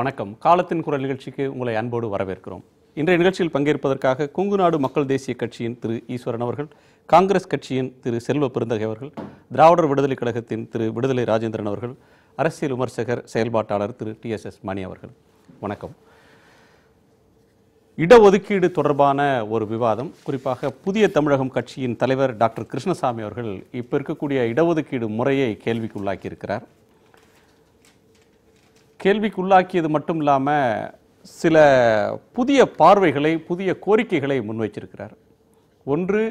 வணக்கம். காலத்தின் குரல் நிகழ்ச்சிக்கு உங்களை அன்போடு வரவேற்கிறோம். இன்றைய நிகழ்ச்சியில் பங்கேற்பதற்காக கொங்குநாடு மக்கள் தேசிய கட்சியின் திரு ஈஸ்வரன் அவர்கள், காங்கிரஸ் கட்சியின் திரு செல்வ பெருந்தகை அவர்கள், திராவிடர் விடுதலை கழகத்தின் திரு விடுதலை ராஜேந்திரன் அவர்கள், அரசியல் விமர்சகர் செயல்பாட்டாளர் திரு TSS மணி அவர்கள். வணக்கம். இடஒதுக்கீடு தொடர்பான ஒரு விவாதம், குறிப்பாக புதிய தமிழகம் கட்சியின் தலைவர் டாக்டர் கிருஷ்ணசாமி அவர்கள் இப்போ இருக்கக்கூடிய இடஒதுக்கீடு முறையை கேள்விக்குள்ளாக்கி இருக்கிறார். கேள்விக்குள்ளாக்கியது மட்டும் இல்லாமல் சில புதிய பார்வைகளை, புதிய கோரிக்கைகளை முன்வைச்சிருக்கிறார். ஒன்று,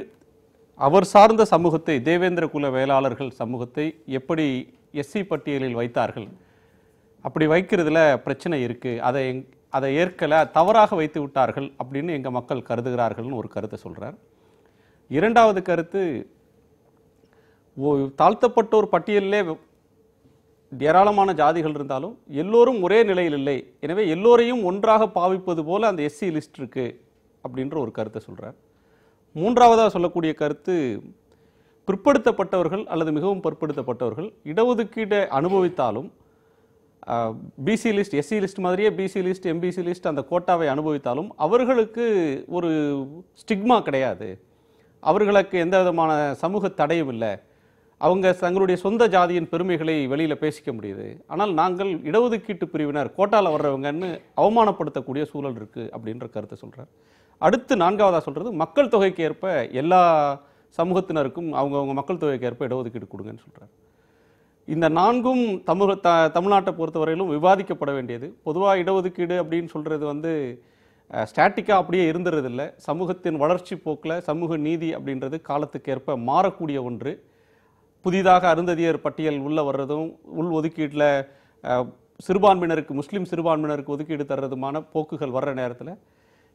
அவர் சார்ந்த சமூகத்தை, தேவேந்திர குல வேளாளர்கள் சமூகத்தை எப்படி எஸ்சி பட்டியலில் வைத்தார்கள், அப்படி வைக்கிறதுல பிரச்சனை இருக்குது, அதை ஏற்கலை, தவறாக வைத்து விட்டார்கள் அப்படின்னு எங்கள் மக்கள் கருதுகிறார்கள்னு ஒரு கருத்தை சொல்கிறார். இரண்டாவது கருத்து, தாழ்த்தப்பட்டோர் பட்டியலிலே ஏராளமான ஜாதிகள் இருந்தாலும் எல்லோரும் ஒரே நிலையில் இல்லை, எனவே எல்லோரையும் ஒன்றாக பாவிப்பது போல அந்த எஸ்சி லிஸ்ட் இருக்கு அப்படின்ற ஒரு கருத்தை சொல்றார். மூன்றாவதாக சொல்லக்கூடிய கருத்து, பிற்படுத்தப்பட்டவர்கள் அல்லது மிகவும் பிற்படுத்தப்பட்டவர்கள் இடஒதுக்கீடை அனுபவித்தாலும் பிசி லிஸ்ட், எஸ்சி லிஸ்ட் மாதிரியே பிசி லிஸ்ட், எம்பிசி லிஸ்ட் அந்த கோட்டாவை அனுபவித்தாலும் அவர்களுக்கு ஒரு ஸ்டிக்மா கிடையாது, அவர்களுக்கு எந்த விதமான சமூக தடையும் இல்லை, அவங்க தங்களுடைய சொந்த ஜாதியின் பெருமைகளை வெளியில் பேசிக்க முடியுது. ஆனால் நாங்கள் இடஒதுக்கீட்டு பிரிவினர், கோட்டாவில் வர்றவங்கன்னு அவமானப்படுத்தக்கூடிய சூழல் இருக்குது அப்படின்ற கருத்தை சொல்கிறார். அடுத்து நான்காவதாக சொல்கிறது, மக்கள் தொகைக்கு ஏற்ப எல்லா சமூகத்தினருக்கும் அவங்கவுங்க மக்கள் தொகைக்கு ஏற்ப இடஒதுக்கீடு கொடுங்கன்னு சொல்கிறார். இந்த நான்கும் தமிழ்நாட்டை பொறுத்தவரையிலும் விவாதிக்கப்பட வேண்டியது. பொதுவாக இடஒதுக்கீடு அப்படின்னு சொல்கிறது ஸ்டாட்டிக்காக அப்படியே இருந்துறதில்லை. சமூகத்தின் வளர்ச்சி போக்கில் சமூக நீதி அப்படின்றது காலத்துக்கு ஏற்ப மாறக்கூடிய ஒன்று. புதிதாக அருந்ததியர் பட்டியல் உள்ள வர்றதும், உள் ஒதுக்கீட்டில் சிறுபான்மையினருக்கு, முஸ்லீம் சிறுபான்மையினருக்கு ஒதுக்கீடு தர்றதுமான போக்குகள் வர்ற நேரத்தில்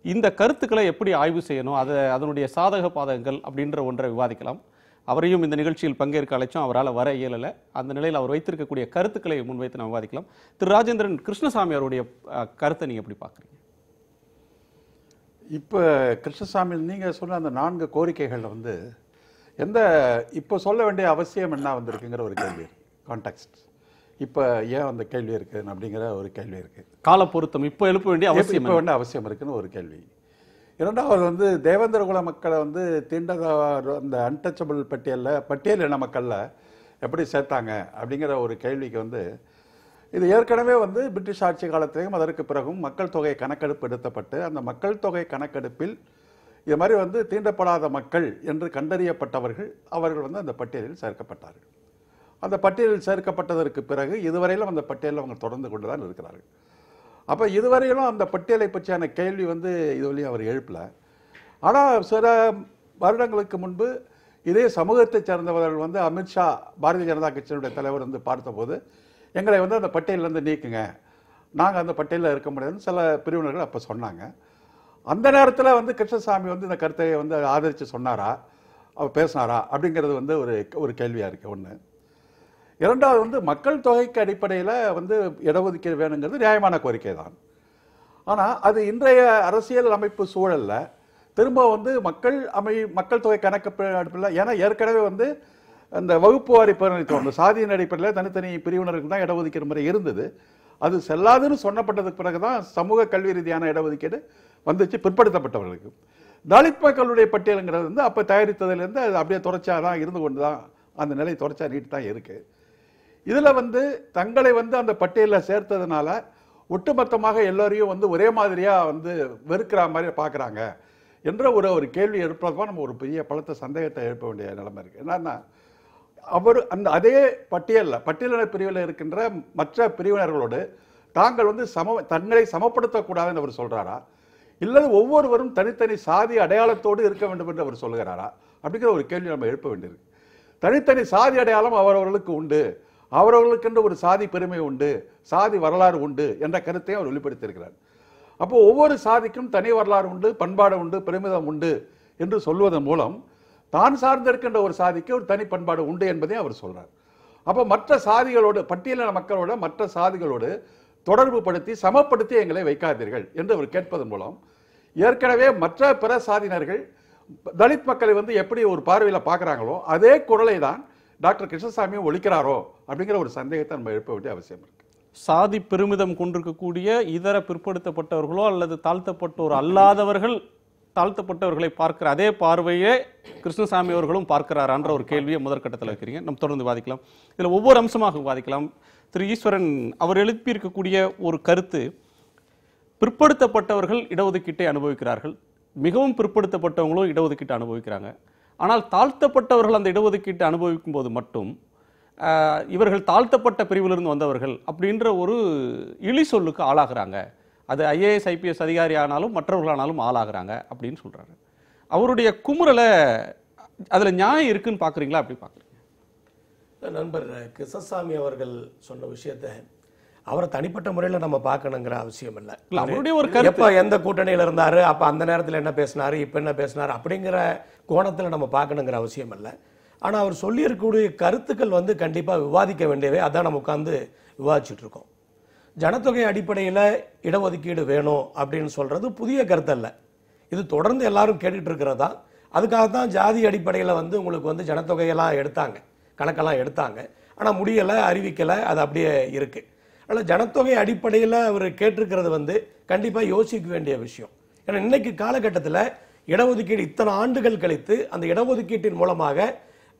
இந்த கருத்துக்களை எப்படி ஆய்வு செய்யணும், அதனுடைய சாதக பாதகங்கள் அப்படின்ற ஒன்றை விவாதிக்கலாம். அவரையும் இந்த நிகழ்ச்சியில் பங்கேற்க அழைச்சோம், அவரால் வர இயலலை. அந்த நிலையில் அவர் வைத்திருக்கக்கூடிய கருத்துக்களை முன்வைத்து நாம் விவாதிக்கலாம். திரு ராஜேந்திரன், கிருஷ்ணசாமி அவருடைய கருத்தை நீங்கள் எப்படி பார்க்குறீங்க? இப்போ கிருஷ்ணசாமி, நீங்கள் சொன்ன அந்த 4 கோரிக்கைகளில் இப்போ சொல்ல வேண்டிய அவசியம் என்ன வந்திருக்குங்கிற ஒரு கேள்வி இருக்கு. கான்டெக்ஸ்ட் இப்போ ஏன் அந்த கேள்வி இருக்குது அப்படிங்கிற ஒரு கேள்வி இருக்குது. கால பொருத்தம் இப்போ எழுப்ப வேண்டிய அவசியம் இருக்குன்னு ஒரு கேள்வி. இரண்டாவது தேவேந்திர குல மக்களை தீண்டாத அந்த அன்டச்சபிள் பட்டியல் இன மக்களில் எப்படி சேர்த்தாங்க அப்படிங்கிற ஒரு கேள்விக்கு இது ஏற்கனவே பிரிட்டிஷ் ஆட்சி காலத்திலையும் அதற்கு பிறகும் மக்கள் தொகை கணக்கெடுப்பு எடுத்தப்பட்டு, அந்த மக்கள் தொகை கணக்கெடுப்பில் இது மாதிரி தீண்டப்படாத மக்கள் என்று கண்டறியப்பட்டவர்கள் அவர்கள் அந்த பட்டியலில் சேர்க்கப்பட்டார்கள். அந்த பட்டியலில் சேர்க்கப்பட்டதற்கு பிறகு இதுவரையிலும் அந்த பட்டியலில் அவங்க தொடர்ந்து கொண்டு தான் இருக்கிறார்கள். அப்போ இதுவரையிலும் அந்த பட்டியலை பற்றியான கேள்வி இதுவரையும் அவர் எழுப்பல. ஆனால் சில வருடங்களுக்கு முன்பு இதே சமூகத்தைச் சேர்ந்தவர்கள் அமித்ஷா, பாரதிய ஜனதா கட்சியினுடைய தலைவர் பார்த்தபோது எங்களை அந்த பட்டியலிருந்து நீக்குங்க, நாங்கள் அந்த பட்டியலில் இருக்க முடியாதுன்னு சில பிரிவினர்கள் அப்போ சொன்னாங்க. அந்த நேரத்தில் கிருஷ்ணசாமி இந்த கருத்தை ஆதரித்து சொன்னாரா, அவர் பேசினாரா அப்படிங்கிறது ஒரு கேள்வியாக இருக்குது. ஒன்று. இரண்டாவது மக்கள் தொகைக்கு அடிப்படையில் இடஒதுக்கீடு வேணுங்கிறது நியாயமான கோரிக்கை தான். ஆனால் அது இன்றைய அரசியல் அமைப்பு சூழலில் திரும்ப மக்கள் தொகை கணக்கு அடிப்படையில், ஏன்னா ஏற்கனவே அந்த வகுப்பு வாரி பிரதிநிதித்துவம், அந்த சாதியின் அடிப்படையில் தனித்தனி பிரிவினருக்கு தான் இடஒதுக்கீடு முறை இருந்தது. அது செல்லாதுன்னு சொன்னப்பட்டதுக்கு பிறகு தான் சமூக கல்வி ரீதியான இடஒதுக்கீடு பிற்படுத்தப்பட்டவர்களுக்கு. தலித் மக்களுடைய பட்டியலுங்கிறது அப்போ தயாரித்ததுலேருந்து அது அப்படியே தொடர்ச்சியாக தான் இருந்து கொண்டு தான், அந்த நிலை தொடர்ச்சியாக நீட்டு தான் இருக்குது. இதில் தங்களை அந்த பட்டியலில் சேர்த்ததுனால ஒட்டுமொத்தமாக எல்லோரையும் ஒரே மாதிரியாக வெறுக்கிற மாதிரி பார்க்குறாங்க என்ற ஒரு கேள்வி எழுப்பதான் நம்ம ஒரு பெரிய பலத்த சந்தேகத்தை எழுப்ப வேண்டிய நிலைமை இருக்குது. என்னன்னா, அவர் அதே பட்டியலின பிரிவில் இருக்கின்ற மற்ற பிரிவினர்களோடு தாங்கள் தங்களை சமப்படுத்தக்கூடாதுன்னு அவர் சொல்கிறாரா, இல்லை ஒவ்வொருவரும் தனித்தனி சாதி அடையாளத்தோடு இருக்க வேண்டும் என்று அவர் சொல்கிறாரா அப்படிங்கிற ஒரு கேள்வி நம்ம எழுப்ப வேண்டியிருக்கு. தனித்தனி சாதி அடையாளம் அவரவர்களுக்கு உண்டு, அவரவர்களுக்கென்று ஒரு சாதி பெருமை உண்டு, சாதி வரலாறு உண்டு என்ற கருத்தையும் அவர் வெளிப்படுத்தியிருக்கிறார். அப்போ ஒவ்வொரு சாதிக்கும் தனி வரலாறு உண்டு, பண்பாடு உண்டு, பெருமிதம் உண்டு என்று சொல்வதன் மூலம் தான் சார்ந்திருக்கின்ற ஒரு சாதிக்கு ஒரு தனி பண்பாடு உண்டு என்பதையும் அவர் சொல்றார். அப்போ மற்ற சாதிகளோடு, பட்டியலின மக்களோட மற்ற சாதிகளோடு தொடர்பு படுத்தி சமப்படுத்தி எங்களை வைக்காதீர்கள் என்று அவர் கேட்பதன் மூலம் ஏற்கனவே மற்ற பிற சாதியினர்கள் தலித் மக்களை எப்படி ஒரு பார்வையில் பார்க்குறாங்களோ அதே குரலை தான் டாக்டர் கிருஷ்ணசாமியும் ஒழிக்கிறாரோ அப்படிங்கிற ஒரு சந்தேகத்தை நம்ம எழுப்ப வேண்டிய அவசியம் இருக்கு. சாதி பெருமிதம் கொண்டிருக்கக்கூடிய இதர பிற்படுத்தப்பட்டவர்களோ அல்லது தாழ்த்தப்பட்டோர் அல்லாதவர்கள் தாழ்த்தப்பட்டவர்களை பார்க்கிற அதே பார்வையே கிருஷ்ணசாமி அவர்களும் பார்க்கிறாரான்ற ஒரு கேள்வியை முதற்கட்டத்தில் வைக்கிறீங்க. நம்ம தொடர்ந்து வாதிக்கலாம். இதில் ஒவ்வொரு அம்சமாக வாதிக்கலாம். திரு ஈஸ்வரன் அவர் எழுப்பியிருக்கக்கூடிய ஒரு கருத்து, பிற்படுத்தப்பட்டவர்கள் இடஒதுக்கீட்டை அனுபவிக்கிறார்கள், மிகவும் பிற்படுத்தப்பட்டவங்களும் இடஒதுக்கீட்டை அனுபவிக்கிறாங்க. ஆனால் தாழ்த்தப்பட்டவர்கள் அந்த இடஒதுக்கீட்டை அனுபவிக்கும் போது மட்டும் இவர்கள் தாழ்த்தப்பட்ட பிரிவிலிருந்து வந்தவர்கள் அப்படின்ற ஒரு இழி சொல்லுக்கு ஆளாகிறாங்க. அது ஐஏஎஸ் ஐபிஎஸ் அதிகாரி ஆனாலும் மற்றவர்களானாலும் ஆளாகிறாங்க அப்படின்னு சொல்றாரு. அவருடைய குமுறலை அதுல நியாயம் இருக்குன்னு பாக்குறீங்களா? அப்படி பாக்குறீங்க? நண்பர் கிருஷ்ணசாமி அவர்கள் சொன்ன விஷயத்தை அவரை தனிப்பட்ட முறையில் நம்ம பார்க்கணுங்கிற அவசியம் இல்லை. அவருடைய ஒரு கருத்து, எப்ப எந்த கூட்டணியில் இருந்தாரு, அப்ப அந்த நேரத்தில் என்ன பேசினாரு, இப்ப என்ன பேசினாரு அப்படிங்கிற கோணத்தில் நம்ம பார்க்கணுங்கிற அவசியம் இல்லை. ஆனா அவர் சொல்லியிருக்கக்கூடிய கருத்துக்கள் வந்து கண்டிப்பா விவாதிக்க வேண்டியவை. அதான் நம்ம உட்கார்ந்து விவாதிச்சுட்டு இருக்கோம். ஜனத்தொகை அடிப்படையில் இடஒதுக்கீடு வேணும் அப்படின்னு சொல்றது புதிய கருத்து அல்ல. இது தொடர்ந்து எல்லாரும் கேட்டுட்டு இருக்கிறதா. அதுக்காக தான் ஜாதி அடிப்படையில் வந்து உங்களுக்கு வந்து ஜனத்தொகையெல்லாம் எடுத்தாங்க, கணக்கெல்லாம் எடுத்தாங்க. ஆனால் முடியலை, அறிவிக்கலை, அது அப்படியே இருக்கு. அதனால் ஜனத்தொகை அடிப்படையில் அவர் கேட்டிருக்கிறது வந்து கண்டிப்பாக யோசிக்க வேண்டிய விஷயம். ஏன்னா இன்னைக்கு காலகட்டத்தில் இடஒதுக்கீடு இத்தனை ஆண்டுகள் கழித்து அந்த இடஒதுக்கீட்டின் மூலமாக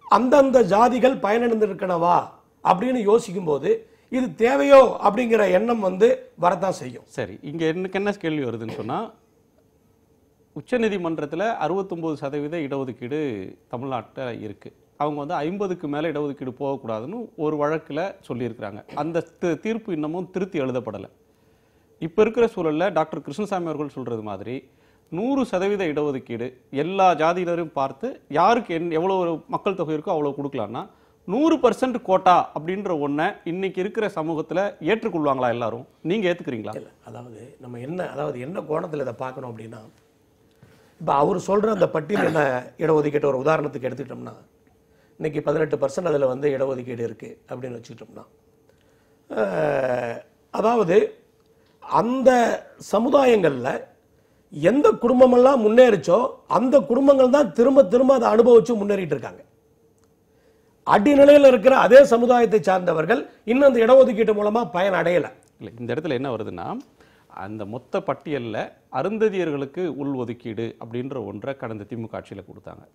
அந்தந்த ஜாதிகள் பயனடைந்திருக்கனவா அப்படின்னு யோசிக்கும் போது இது தேவையோ அப்படிங்கிற எண்ணம் வந்து வரத்தான் செய்யும். சரி, இங்க எனக்கு என்ன கேள்வி வருதுன்னு சொன்னா, உச்சநீதிமன்றத்தில் 69% இடஒதுக்கீடு தமிழ்நாட்டில் இருக்கு. அவங்க வந்து 50க்கு மேலே இடஒதுக்கீடு போகக்கூடாதுன்னு ஒரு வழக்கில் சொல்லியிருக்கிறாங்க. அந்த தீர்ப்பு இன்னமும் திருத்தி எழுதப்படலை. இப்போ இருக்கிற சூழலில் டாக்டர் கிருஷ்ணசாமி அவர்கள் சொல்றது மாதிரி 100% இடஒதுக்கீடு எல்லா ஜாதியினரையும் பார்த்து யாருக்கு எவ்வளோ மக்கள் தொகை இருக்கோ அவ்வளோ கொடுக்கலான்னா 100% கோட்டா அப்படின்ற ஒன்றை இன்னைக்கு இருக்கிற சமூகத்தில் ஏற்றுக்கொள்வாங்களா எல்லாரும்? நீங்கள் ஏற்றுக்கிறீங்களா? இல்லை, அதாவது என்ன கோணத்தில் இதை பார்க்கணும் அப்படின்னா, இப்போ அவர் சொல்கிற அந்த பட்டியல் என்ன இடஒதுக்கீட்டு ஒரு உதாரணத்துக்கு எடுத்துக்கிட்டோம்னா, இன்னைக்கு 18% அதில் வந்து இடஒதுக்கீடு இருக்குது அப்படின்னு வச்சுக்கிட்டோம்னா, அதாவது அந்த சமுதாயங்களில் எந்த குடும்பமெல்லாம் முன்னேறிச்சோ அந்த குடும்பங்கள் தான் திரும்ப திரும்ப அதை அனுபவிச்சு முன்னேறிட்டு இருக்காங்க. அடிநிலையில் இருக்கிற அதே சமுதாயத்தை சார்ந்தவர்கள் இன்னும் அந்த இடஒதுக்கீட்டு மூலமா பயன் அடையலை. இல்லை, இந்த இடத்துல என்ன வருதுன்னா, அந்த மொத்த பட்டியலில் அருந்ததியர்களுக்கு உள்ஒதுக்கீடு அப்படின்ற ஒன்றை கடந்த திமுக ஆட்சியில் கொடுத்தாங்க.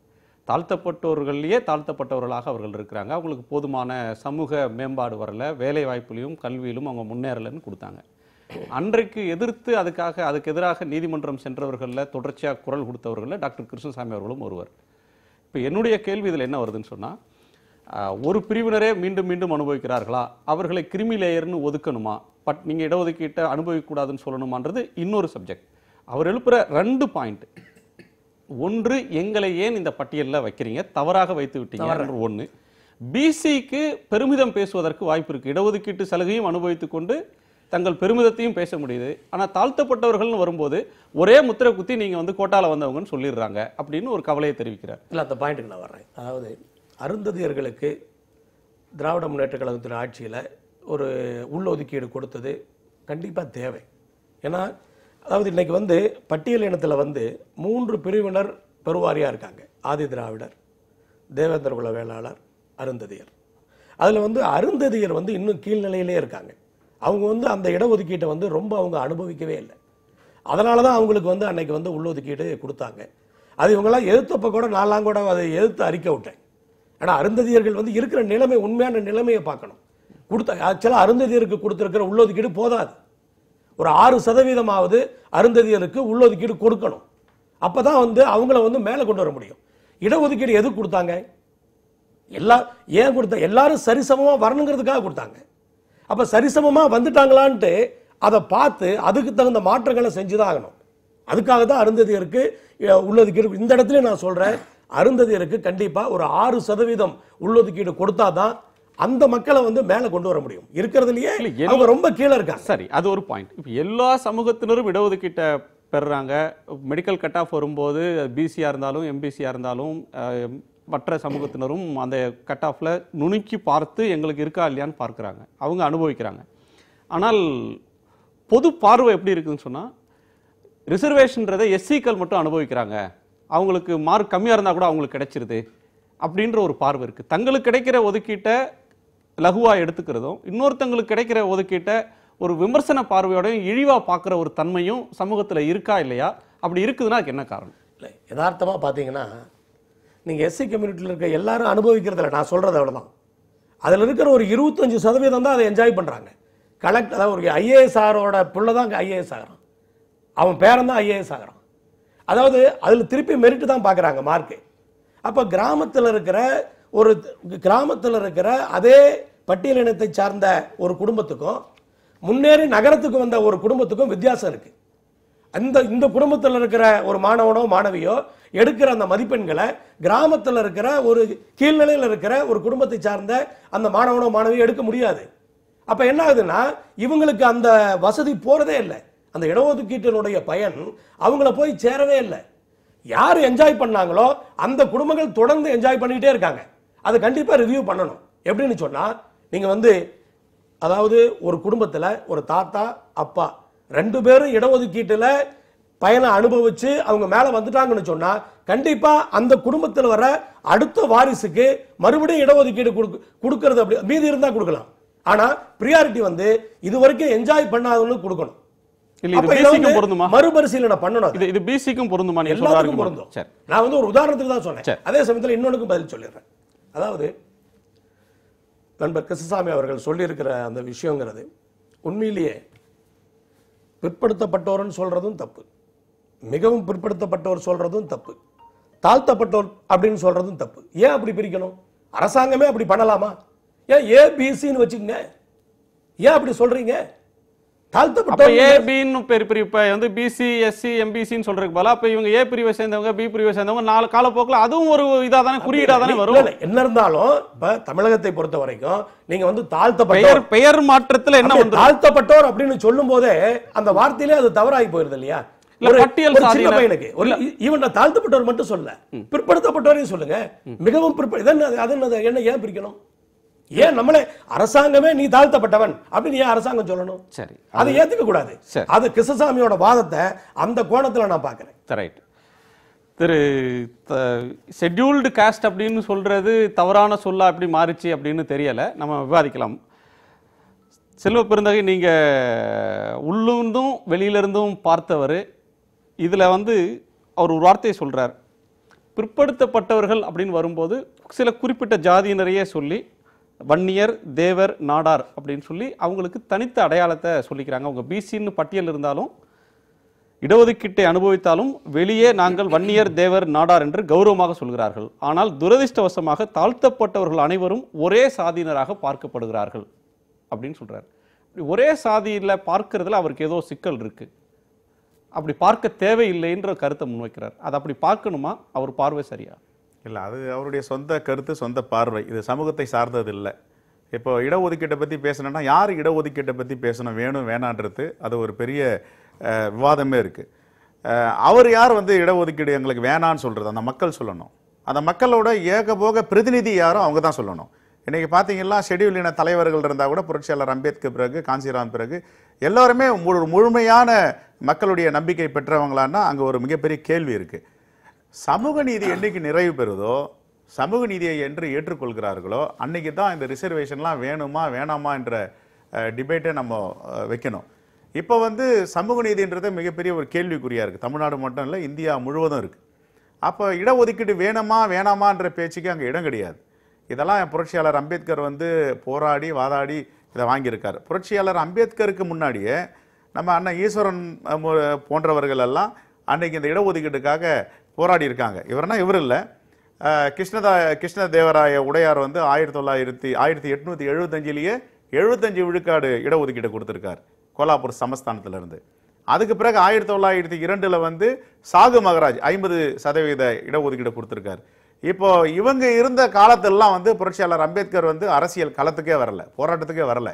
தாழ்த்தப்பட்டவர்களையே தாழ்த்தப்பட்டவர்களாக அவர்கள் இருக்கிறாங்க, அவங்களுக்கு போதுமான சமூக மேம்பாடு வரல, வேலை வாய்ப்புலையும் கல்வியிலும் அவங்க முன்னேறலைன்னு கொடுத்தாங்க. அன்றைக்கு எதிர்த்து அதுக்கு எதிராக நீதிமன்றம் சென்றவர்களில் தொடர்ச்சியாக குரல் கொடுத்தவர்களில் டாக்டர் கிருஷ்ணசாமி அவர்களும் ஒருவர். இப்போ என்னுடைய கேள்வி இதில் என்ன வருதுன்னு சொன்னால், ஒரு பிரிவினரே மீண்டும் மீண்டும் அனுபவிக்கிறார்களா, அவர்களை கிரிமி லேயர்னு ஒதுக்கணுமா, நீங்கள் இடஒதுக்கீட்டை அனுபவிக்கக்கூடாதுன்னு சொல்லணுமான்றது இன்னொரு சப்ஜெக்ட். அவர் எழுப்புற 2 பாயிண்ட், ஒன்று எங்களை ஏன் இந்த பட்டியலில் வைக்கிறீங்க, தவறாக வைத்து விட்டீங்க ஒன்று. பிசிக்கு பெருமிதம் பேசுவதற்கு வாய்ப்பு இருக்கு, இடஒதுக்கீட்டு சலுகையும் அனுபவித்துக் கொண்டு தங்கள் பெருமிதத்தையும் பேச முடியுது. ஆனால் தாழ்த்தப்பட்டவர்கள்னு வரும்போது ஒரே முத்திரை குத்தி நீங்கள் வந்து கோட்டால வந்தவங்கன்னு சொல்லிடுறாங்க அப்படின்னு ஒரு கவலையை தெரிவிக்கிறார். இல்லை, அந்த பாயிண்ட்டுக்கு நான் வர்றேன். அதாவது அருந்ததியர்களுக்கு திராவிட முன்னேற்ற கழகத்தின் ஆட்சியில் ஒரு உள்ளொதுக்கீடு கொடுத்தது கண்டிப்பாக தேவை. ஏன்னா அதாவது இன்னைக்கு வந்து பட்டியல் இனத்தில் வந்து 3 பிரிவினர் பெருவாரியாக இருக்காங்க. ஆதி திராவிடர், தேவேந்திர குல வேளாளர், அருந்ததியர். அதில் வந்து அருந்ததியர் வந்து இன்னும் கீழ்நிலையிலே இருக்காங்க. அவங்க வந்து அந்த இடஒதுக்கீட்டை வந்து ரொம்ப அவங்க அனுபவிக்கவே இல்லை. அதனால தான் அவங்களுக்கு வந்து அன்னைக்கு வந்து உள்ளொதுக்கீடு கொடுத்தாங்க. அது இவங்கெல்லாம் எதிர்த்தப்போ கூட நான்லாம் கூட அதை எதிர்த்து அறிக்கை விட்டேன். ஆனால் அருந்ததியர்கள் வந்து இருக்கிற நிலைமை, உண்மையான நிலைமையை பார்க்கணும். ஆக்சுவலாக அருந்ததியருக்கு கொடுத்துருக்கிற உள்ளொதுக்கீடு போதாது. ஒரு 6% அருந்ததியருக்கு உள்ளொதுக்கீடு கொடுக்கணும். அப்போ தான் வந்து அவங்கள வந்து மேலே கொண்டு வர முடியும். இடஒதுக்கீடு எதுக்கு கொடுத்தாங்க? ஏன் கொடுத்தாங்க? எல்லாரும் சரிசமமாக வரணுங்கிறதுக்காக கொடுத்தாங்க. அப்போ சரிசமமாக வந்துட்டாங்களான்ட்டு அதை பார்த்து அதுக்கு தகுந்த மாற்றங்களை செஞ்சுதான் ஆகணும். அதுக்காக தான் அருந்ததியருக்கு உள்ளொதுக்கீடு. இந்த இடத்துல நான் சொல்கிறேன், அருந்ததியருக்கு கண்டிப்பாக ஒரு 6% உள்ளொதுக்கீடு கொடுத்தா தான் அந்த மக்களை வந்து மேலே கொண்டு வர முடியும். இருக்கிறதுலையே அவங்க ரொம்ப கீழே இருக்காங்க. சரி, அது ஒரு பாயிண்ட். இப்போ எல்லா சமூகத்தினரும் இடஒதுக்கீட்டை பெறுறாங்க. மெடிக்கல் கட் ஆஃப் வரும்போது பிசியாக இருந்தாலும் எம்பிசியாக இருந்தாலும் மற்ற சமூகத்தினரும் அந்த கட் ஆஃபில் நுணுக்கி பார்த்து எங்களுக்கு இருக்கா இல்லையான்னு பார்க்குறாங்க, அவங்க அனுபவிக்கிறாங்க. ஆனால் பொது பார்வை எப்படி இருக்குதுன்னு சொன்னால், ரிசர்வேஷன்றதை எஸ்சிக்கள் மட்டும் அனுபவிக்கிறாங்க, அவங்களுக்கு மார்க் கம்மியாக இருந்தால் கூட அவங்களுக்கு கிடைச்சிருது அப்படின்ற ஒரு பார்வை இருக்குது. தங்களுக்கு கிடைக்கிற ஒதுக்கீட்டை லகுவா எடுத்துக்கிறதும், இன்னொருத்தங்களுக்கு கிடைக்கிற ஒதுக்கீட்டை ஒரு விமர்சன பார்வையோடையும் இழிவா பார்க்குற ஒரு தன்மையும் சமூகத்தில் இருக்கா இல்லையா? அப்படி இருக்குதுன்னா அதுக்கு என்ன காரணம்? இல்லை, யதார்த்தமாக பார்த்தீங்கன்னா நீங்கள் எஸ்சி கம்யூனிட்டியில் இருக்க எல்லாரும் அனுபவிக்கிறதில்ல. நான் சொல்கிறது அவ்வளோதான். அதில் இருக்கிற ஒரு 25% தான் அதை என்ஜாய் பண்ணுறாங்க. அதாவது ஒரு ஐஏஎஸ் ஆரோட பிள்ளை தான் ஐஏஎஸ் ஆகிறான், அவன் பேரன் தான் ஐஏஎஸ் ஆகிறான். அதாவது அதில் திருப்பி மெரிட்டு தான் பார்க்குறாங்க, மார்க்கு. அப்போ கிராமத்தில் இருக்கிற அதே பட்டியலினத்தை சார்ந்த ஒரு குடும்பத்துக்கும் முன்னேறி நகரத்துக்கு வந்த ஒரு குடும்பத்துக்கும் வித்தியாசம் இருக்கு. இந்த குடும்பத்தில் இருக்கிற ஒரு மாணவனோ மாணவியோ எடுக்கிற அந்த மதிப்பெண்களை கிராமத்தில் இருக்கிற ஒரு கீழ்நிலையில் இருக்கிற ஒரு குடும்பத்தை சார்ந்த அந்த மாணவனோ மாணவியோ எடுக்க முடியாது. அப்ப என்ன ஆகுதுன்னா, இவங்களுக்கு அந்த வசதி போறதே இல்லை. அந்த இடஒதுக்கீட்டினுடைய பயன் அவங்கள போய் சேரவே இல்லை. யார் என்ஜாய் பண்ணாங்களோ அந்த குடும்பங்கள் தொடர்ந்து என்ஜாய் பண்ணிட்டே இருக்காங்க. அதை கண்டிப்பா ரிவ்யூ பண்ணணும். எப்படின்னு சொன்னா, நீங்க அதாவது ஒரு குடும்பத்துல ஒரு தாத்தா அப்பா 2 பேரும் இடஒதுக்கீட்டுல பயனை அனுபவிச்சு அவங்க மேல வந்துட்டாங்கன்னு சொன்னா, கண்டிப்பா அந்த குடும்பத்தில் வர அடுத்த வாரிசுக்கு மறுபடியும் இடஒதுக்கீடு கொடுக்கிறது. அப்படி மீதி இருந்தா கொடுக்கலாம். ஆனா பிரியாரிட்டி இது வரைக்கும் என்ஜாய் பண்ணாதவங்களுக்கு கொடுக்கணும். மறுபரிசீலனை பண்ணணும். இது பிசிக்கும் பொருந்துமா? எல்லாருக்கும் பொருந்தும். நான் ஒரு உதாரணத்துக்கு தான் சொன்னேன். அதே சமயத்தில் இன்னொன்னுக்கும் பதில் சொல்லிடுறேன். அதாவது நண்பர் கிருஷ்ணசாமி அவர்கள் சொல்லியிருக்கிற அந்த விஷயங்கிறது உண்மையிலேயே பிற்படுத்தப்பட்டோர்னு சொல்றதும் தப்பு, மிகவும் பிற்படுத்தப்பட்டோர் சொல்றதும் தப்பு, தாழ்த்தப்பட்டோர் அப்படின்னு சொல்றதும் தப்பு. ஏன் அப்படி பிரிக்கணும்? அரசாங்கமே அப்படி பண்ணலாமா? ஏன் ஏபிசின்னு வச்சுக்கங்க, ஏன் அப்படி சொல்றீங்க? தாழ்த்தப்பட்டோர் ஏபின்னு பிசி எஸ்சி எம்பிசின்னு சொல்றதுக்கு பதிலா அப்ப இவங்க ஏ பிரிவை சேர்ந்தவங்க பி பிரிவை சேர்ந்தவங்க நாலு காலப்போக்கில் அதுவும் ஒரு இதா தானே, குறியீடா தானே வரும். என்ன இருந்தாலும் இப்ப தமிழகத்தை பொறுத்த வரைக்கும் நீங்க தாழ்த்தப்பட்டோர் பெயர் மாற்றத்துல என்ன தாழ்த்தப்பட்டோர் அப்படின்னு சொல்லும் போதே அந்த வார்த்தையிலே அது தவறாகி போயிருது இல்லையா? பட்டியல் சின்ன பையனுக்கு இவன் தாழ்த்தப்பட்டவர் மட்டும் சொல்ல, பிற்படுத்தப்பட்டவரையும் சொல்லுங்க. மிகவும் என்ன ஏன் பிரிக்கணும்? ஏன் நம்மளே அரசாங்கமே நீ தாழ்த்தப்பட்டவன் அப்படின்னு ஏன் அரசாங்கம் சொல்லணும்? சரி, அதை ஏத்துக்க கூடாது. அது கிருஷ்ணசாமியோட வாதத்தை அந்த கோணத்துல நான் பார்க்கிறேன். ரைட். திரு ஷெட்யூல்டு காஸ்ட் அப்படின்னு சொல்றது தவறான சொல்லா எப்படி மாறிச்சு அப்படின்னு தெரியல, நம்ம விவாதிக்கலாம். செல்வ பெருந்தகை, நீங்க உள்ளிருந்தும் வெளியிலிருந்தும் பார்த்தவர். இதுல அவர் ஒரு வார்த்தையை சொல்றார், பிற்படுத்தப்பட்டவர்கள் அப்படின்னு வரும்போது சில குறிப்பிட்ட ஜாதியினரையே சொல்லி வன்னியர் தேவர் நாடார் அப்படின்னு சொல்லி அவங்களுக்கு தனித்த அடையாளத்தை சொல்லிக்கிறாங்க. அவங்க பிசின்னு பட்டியல் இருந்தாலும் இடஒதுக்கீட்டை அனுபவித்தாலும் வெளியே நாங்கள் வன்னியர் தேவர் நாடார் என்று கௌரவமாக சொல்கிறார்கள். ஆனால் துரதிர்ஷ்டவசமாக தாழ்த்தப்பட்டவர்கள் அனைவரும் ஒரே சாதியினராக பார்க்கப்படுகிறார்கள் அப்படின்னு சொல்றாரு. ஒரே சாதியில பார்க்கறதுல அவருக்கு ஏதோ சிக்கல் இருக்கு, அப்படி பார்க்க தேவையில்லைன்ற கருத்தை முன்வைக்கிறார். அது அப்படி பார்க்கணுமா? அவர் பார்வை சரியா? இல்லை, அது அவருடைய சொந்த கருத்து, சொந்த பார்வை. இது சமூகத்தை சார்ந்தது இல்லை. இப்போ இடஒதுக்கீட்டை பற்றி பேசணும்னா யார் இடஒதுக்கீட்டை பற்றி பேசணும், வேணும் வேணான்றது அது ஒரு பெரிய விவாதமே இருக்குது. அவர் யார் இடஒதுக்கீடு எங்களுக்கு வேணான்னு சொல்கிறது? அந்த மக்கள் சொல்லணும். அந்த மக்களோட ஏகபோக பிரதிநிதி யாரும் அவங்க தான் சொல்லணும். இன்றைக்கி பார்த்தீங்கன்னா ஷெட்யூல் இன தலைவர்கள் இருந்தால் கூட புரட்சியாளர் அம்பேத்கர் பிறகு காஞ்சிராம் பிறகு எல்லோருமே ஒரு முழுமையான மக்களுடைய நம்பிக்கை பெற்றவங்களான்னா அங்கே ஒரு மிகப்பெரிய கேள்வி இருக்குது. சமூக நீதி என்னைக்கு நிறைவு பெறுதோ, சமூக நீதியை என்று ஏற்றுக்கொள்கிறார்களோ அன்னைக்கு தான் இந்த ரிசர்வேஷன்லாம் வேணுமா வேணாமா என்ற டிபேட்டை நம்ம வைக்கணும். இப்போ சமூக நீதின்றது மிகப்பெரிய ஒரு கேள்விக்குறியாக இருக்குது. தமிழ்நாடு மட்டும் இல்லை, இந்தியா முழுவதும் இருக்குது. அப்போ இடஒதுக்கீடு வேணுமா வேணாமான்ற பேச்சுக்கு அங்கே இடம் கிடையாது. இதெல்லாம் புரட்சியாளர் அம்பேத்கர் போராடி வாதாடி இதை வாங்கியிருக்கார். புரட்சியாளர் அம்பேத்கருக்கு முன்னாடியே நம்ம அண்ணன் ஈஸ்வரன் போன்றவர்கள் எல்லாம் அன்னைக்கு இந்த இடஒதுக்கீட்டுக்காக போராடி இருக்காங்க. இவர்னா இவர் இல்லை, கிருஷ்ணதேவராய உடையார் 1875 75 விழுக்காடு இடஒதுக்கீடு கொடுத்துருக்கார் கோலாப்பூர் சமஸ்தானத்திலிருந்து. அதுக்கு பிறகு 1902 சாகு மகராஜ் 50% இடஒதுக்கீடு கொடுத்துருக்கார். இப்போ இவங்க இருந்த காலத்திலலாம் புரட்சியாளர் அம்பேத்கர் அரசியல் களத்துக்கே வரல, போராட்டத்துக்கே வரல.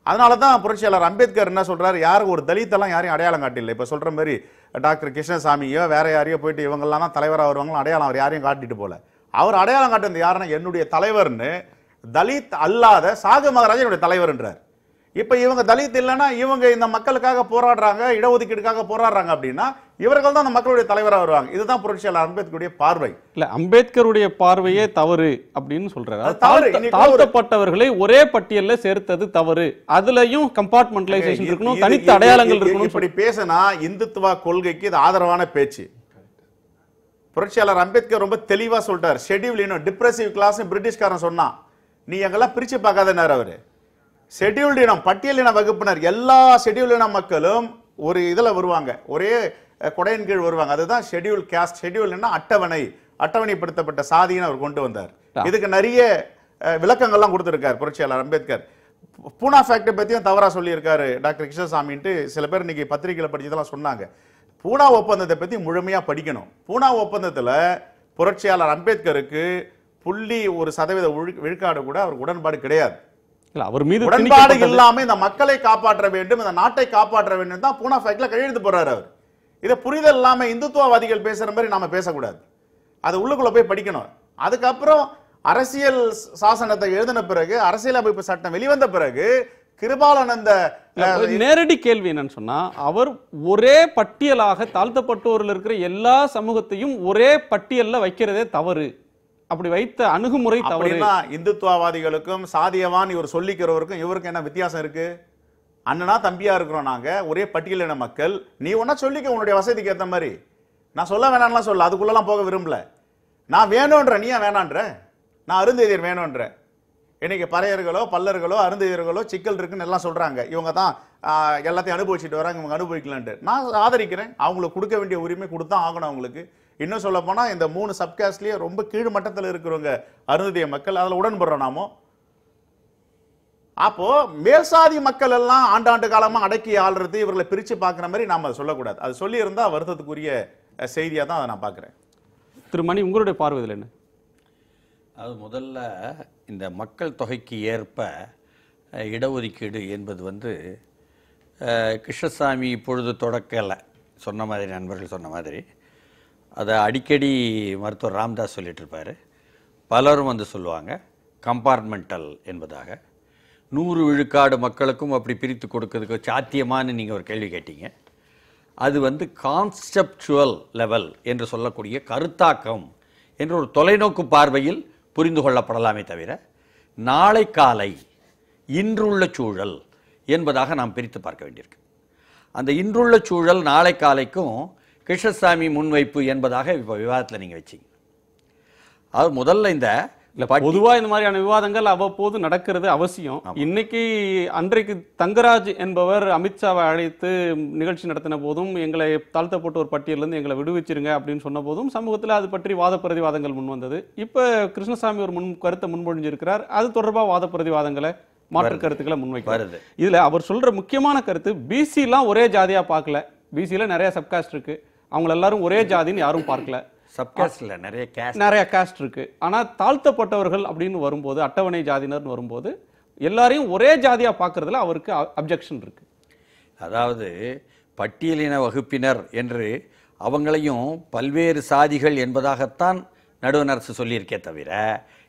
அதனால தான் புரட்சியாளர் அம்பேத்கர் என்ன சொல்றாரு, யாரும் ஒரு தலித்தெல்லாம் யாரையும் அடையாளம் காட்டில்லை. இப்போ சொல்ற மாதிரி டாக்டர் கிருஷ்ணசாமியோ வேற யாரையோ போயிட்டு இவங்கெல்லாம் தான் தலைவராக வருவாங்களும் அடையாளம் அவர் யாரையும் காட்டிட்டு போல. அவர் அடையாளம் காட்டுறது யாருன்னா என்னுடைய தலைவர்னு தலித் அல்லாத சாகு மகராஜ் என்னுடைய தலைவர்ன்றார். இப்ப இவங்க தலித் இல்லைன்னா இவங்க இந்த மக்களுக்காக போராடுறாங்க, இடஒதுக்கீடுக்காக போராடுறாங்க அப்படின்னா இவர்கள் தான் அந்த மக்களுடைய தலைவராக வருவாங்க. இதுதான் புரட்சியாளர் அம்பேத்கருடைய பார்வை. இல்ல, அம்பேத்கருடைய பார்வையே தவறு அப்படின்னு சொல்றாரு. அது தவறு. இன்னைக்கு தாழ்த்தப்பட்டவர்களை ஒரே பட்டியல்ல சேர்த்தது தவறு. அதுலயும் கம்பார்ட்மெண்டலைசேஷன் இருக்கணும், தனித்த அடையாளங்கள் இருக்கணும். இப்படி பேசினா இந்துத்துவ கொள்கைக்கு இது ஆதரவான பேச்சு. புரட்சியாளர் அம்பேத்கர் ரொம்ப தெளிவா சொல்றாரு. ஷெட்யூல் இனம் டிப்ரெசிவ் கிளாஸ் பிரிட்டிஷ்காரன் சொன்னான், நீ எங்கெல்லாம் பிரிச்சு பார்க்காதனார் அவரு. ஷெட்யூல்டு இனம், பட்டியல் இன வகுப்பினர், எல்லா ஷெட்யூல் இன மக்களும் ஒரு இதுல வருவாங்க, ஒரே கொடையின் கீழ் வருவாங்க. அதுதான் ஷெட்யூல் காஸ்ட். ஷெட்யூல் அட்டவணைப்படுத்தப்பட்ட சாதின்னு அவர் கொண்டு வந்தார். இதுக்கு நிறைய விளக்கங்கள்லாம் கொடுத்திருக்காரு புரட்சியாளர் அம்பேத்கர். பூனா ஃபேக்டை பத்தியும் தவறா சொல்லியிருக்காரு டாக்டர் கிருஷ்ணசாமின்ட்டு சில பேர் இன்னைக்கு பத்திரிகையில படிச்சதெல்லாம் சொன்னாங்க. பூனா ஒப்பந்தத்தை பத்தி முழுமையா படிக்கணும். பூனா ஒப்பந்தத்துல புரட்சியாளர் அம்பேத்கருக்கு 0.1% விழுக்காடு கூட அவருக்கு உடன்பாடு கிடையாது. அவர் மீது உடன்பாடு இல்லாம இந்த மக்களை காப்பாற்ற வேண்டும், இந்த நாட்டை காப்பாற்ற வேண்டும் தான் பூனா ஃபேக்ட்ல கையெழுத்து போறாரு அவர். இதை புரிதல் இல்லாம இந்துத்துவவாதிகள் பேசுற மாதிரி நாம பேசக்கூடாது. அது உள்ளுக்குள்ள போய் படிக்கணும். அதுக்கப்புறம் அரசியல் சாசனத்தை எழுதின பிறகு, அரசியலமைப்பு சட்டம் வெளிவந்த பிறகு கிருபாலானந்த நேரடி கேள்வி என்னன்னு சொன்னா, அவர் ஒரே பட்டியலாக தாழ்த்தப்பட்டோரில் இருக்கிற எல்லா சமூகத்தையும் ஒரே பட்டியல்ல வைக்கிறதே தவறு, அப்படி வைத்த அணுகுமுறை தவறு. இந்துத்துவவாதிகளுக்கும் சாதியவான் இவர் சொல்லிக்கிறவருக்கும் இவருக்கு என்ன வித்தியாசம் இருக்கு? அண்ணனா தம்பியா இருக்கிறோம் நாங்க, ஒரே பட்டியலின மக்கள். நீ ஒன்னா சொல்லிக்க உன்னுடைய வசதிக்கு ஏற்ற மாதிரி. நான் சொல்ல வேணாம்லாம் சொல்ல, அதுக்குள்ளலாம் போக விரும்பல. நான் வேணும்ன்ற, நீ ஏன் வேணான்ற? நான் அருந்ததியர் வேணும்ன்ற. இன்னைக்கு பறையர்களோ பல்லர்களோ அருந்ததியர்களோ சிக்கல் இருக்குன்னு எல்லாம் சொல்றாங்க. இவங்க தான் எல்லாத்தையும் அனுபவிச்சுட்டு வராங்க, இவங்க அனுபவிக்கலான்ட்டு. நான் ஆதரிக்கிறேன். அவங்களுக்கு கொடுக்க வேண்டிய உரிமை கொடுத்தா ஆகணும் அவங்களுக்கு. இன்னும் சொல்ல போனா இந்த 3 சப்காஸ்ட்லயே ரொம்ப கீழ் மட்டத்தில் இருக்கிறவங்க அருந்ததிய மக்கள், அதுல உடன்படுறோம் நாமோ. அப்போ மேல்சாதி மக்கள் எல்லாம் ஆண்டாண்டு காலமா அடக்கி ஆள்றது, இவர்களை பிரிச்சு பார்க்குற மாதிரி நாம அதை சொல்லக்கூடாது. அது சொல்லி இருந்தா வருத்தத்துக்குரிய செய்தியா தான் அதை நான் பார்க்கிறேன். திரு மணி, உங்களுடைய பார்வையில் என்ன? அது முதல்ல இந்த மக்கள் தொகைக்கு ஏற்ப இடஒதுக்கீடு என்பது கிருஷ்ணசாமி இப்பொழுது தொடக்கலை, சொன்ன மாதிரி நண்பர்கள் சொன்ன மாதிரி அதை அடிக்கடி மருத்துவர் ராம்தாஸ் சொல்லிட்டு இருப்பார். பலரும் சொல்லுவாங்க கம்பார்ட்மெண்டல் என்பதாக. 100 விழுக்காடு மக்களுக்கும் அப்படி பிரித்து கொடுக்கறதுக்கு சாத்தியமானு நீங்கள் ஒரு கேள்வி கேட்டீங்க. அது கான்செப்சுவல் லெவல் என்று சொல்லக்கூடிய கருத்தாக்கம் என்ற ஒரு தொலைநோக்கு பார்வையில் புரிந்து கொள்ளப்படலாமே தவிர, நாளை காலை இன்றுள்ள சூழல் என்பதாக நாம் பிரித்து பார்க்க வேண்டியிருக்கு. அந்த இன்றுள்ள சூழல் நாளை காலைக்கும் கிருஷ்ணசாமி முன்வைப்பு என்பதாக இப்போ விவாதத்தில் நீங்கள் வச்சிங்க. அது முதல்ல இந்த பொதுவாக இந்த மாதிரியான விவாதங்கள் அவ்வப்போது நடக்கிறது அவசியம். இன்னைக்கு அன்றைக்கு தங்கராஜ் என்பவர் அமித்ஷாவை அழைத்து நிகழ்ச்சி நடத்தின போதும் எங்களை தாழ்த்தப்பட்ட ஒரு பட்டியலிருந்து எங்களை விடுவிச்சிருங்க அப்படின்னு சொன்ன போதும் சமூகத்தில் அது பற்றி வாத பிரதிவாதங்கள் முன் வந்தது. இப்போ கிருஷ்ணசாமி ஒரு கருத்தை முன்மொழிஞ்சிருக்கிறார். அது தொடர்பாக வாத பிரதிவாதங்களை மாற்று கருத்துக்களை முன்வைக்கிறது. இதுல அவர் சொல்ற முக்கியமான கருத்து, பிசிலாம் ஒரே ஜாதியா பார்க்கல. பிசில நிறைய சப்காஸ்ட் இருக்கு, அவங்க எல்லாரும் ஒரே ஜாதின்னு யாரும் பார்க்கல. சப்காஸ்ட்ல நிறைய காஸ்ட் இருக்கு. ஆனா தாழ்த்தப்பட்டவர்கள் அப்படின்னு வரும்போது, அட்டவணை ஜாதியினர்னு வரும்போது எல்லாரையும் ஒரே ஜாதியா பார்க்கறதுல அவருக்கு அப்ஜெக்ஷன் இருக்கு. அதாவது பட்டியலின வகுப்பினர் என்று அவங்களையும் பல்வேறு சாதிகள் என்பதாகத்தான் நடுவண் அரசு சொல்லியிருக்கே தவிர,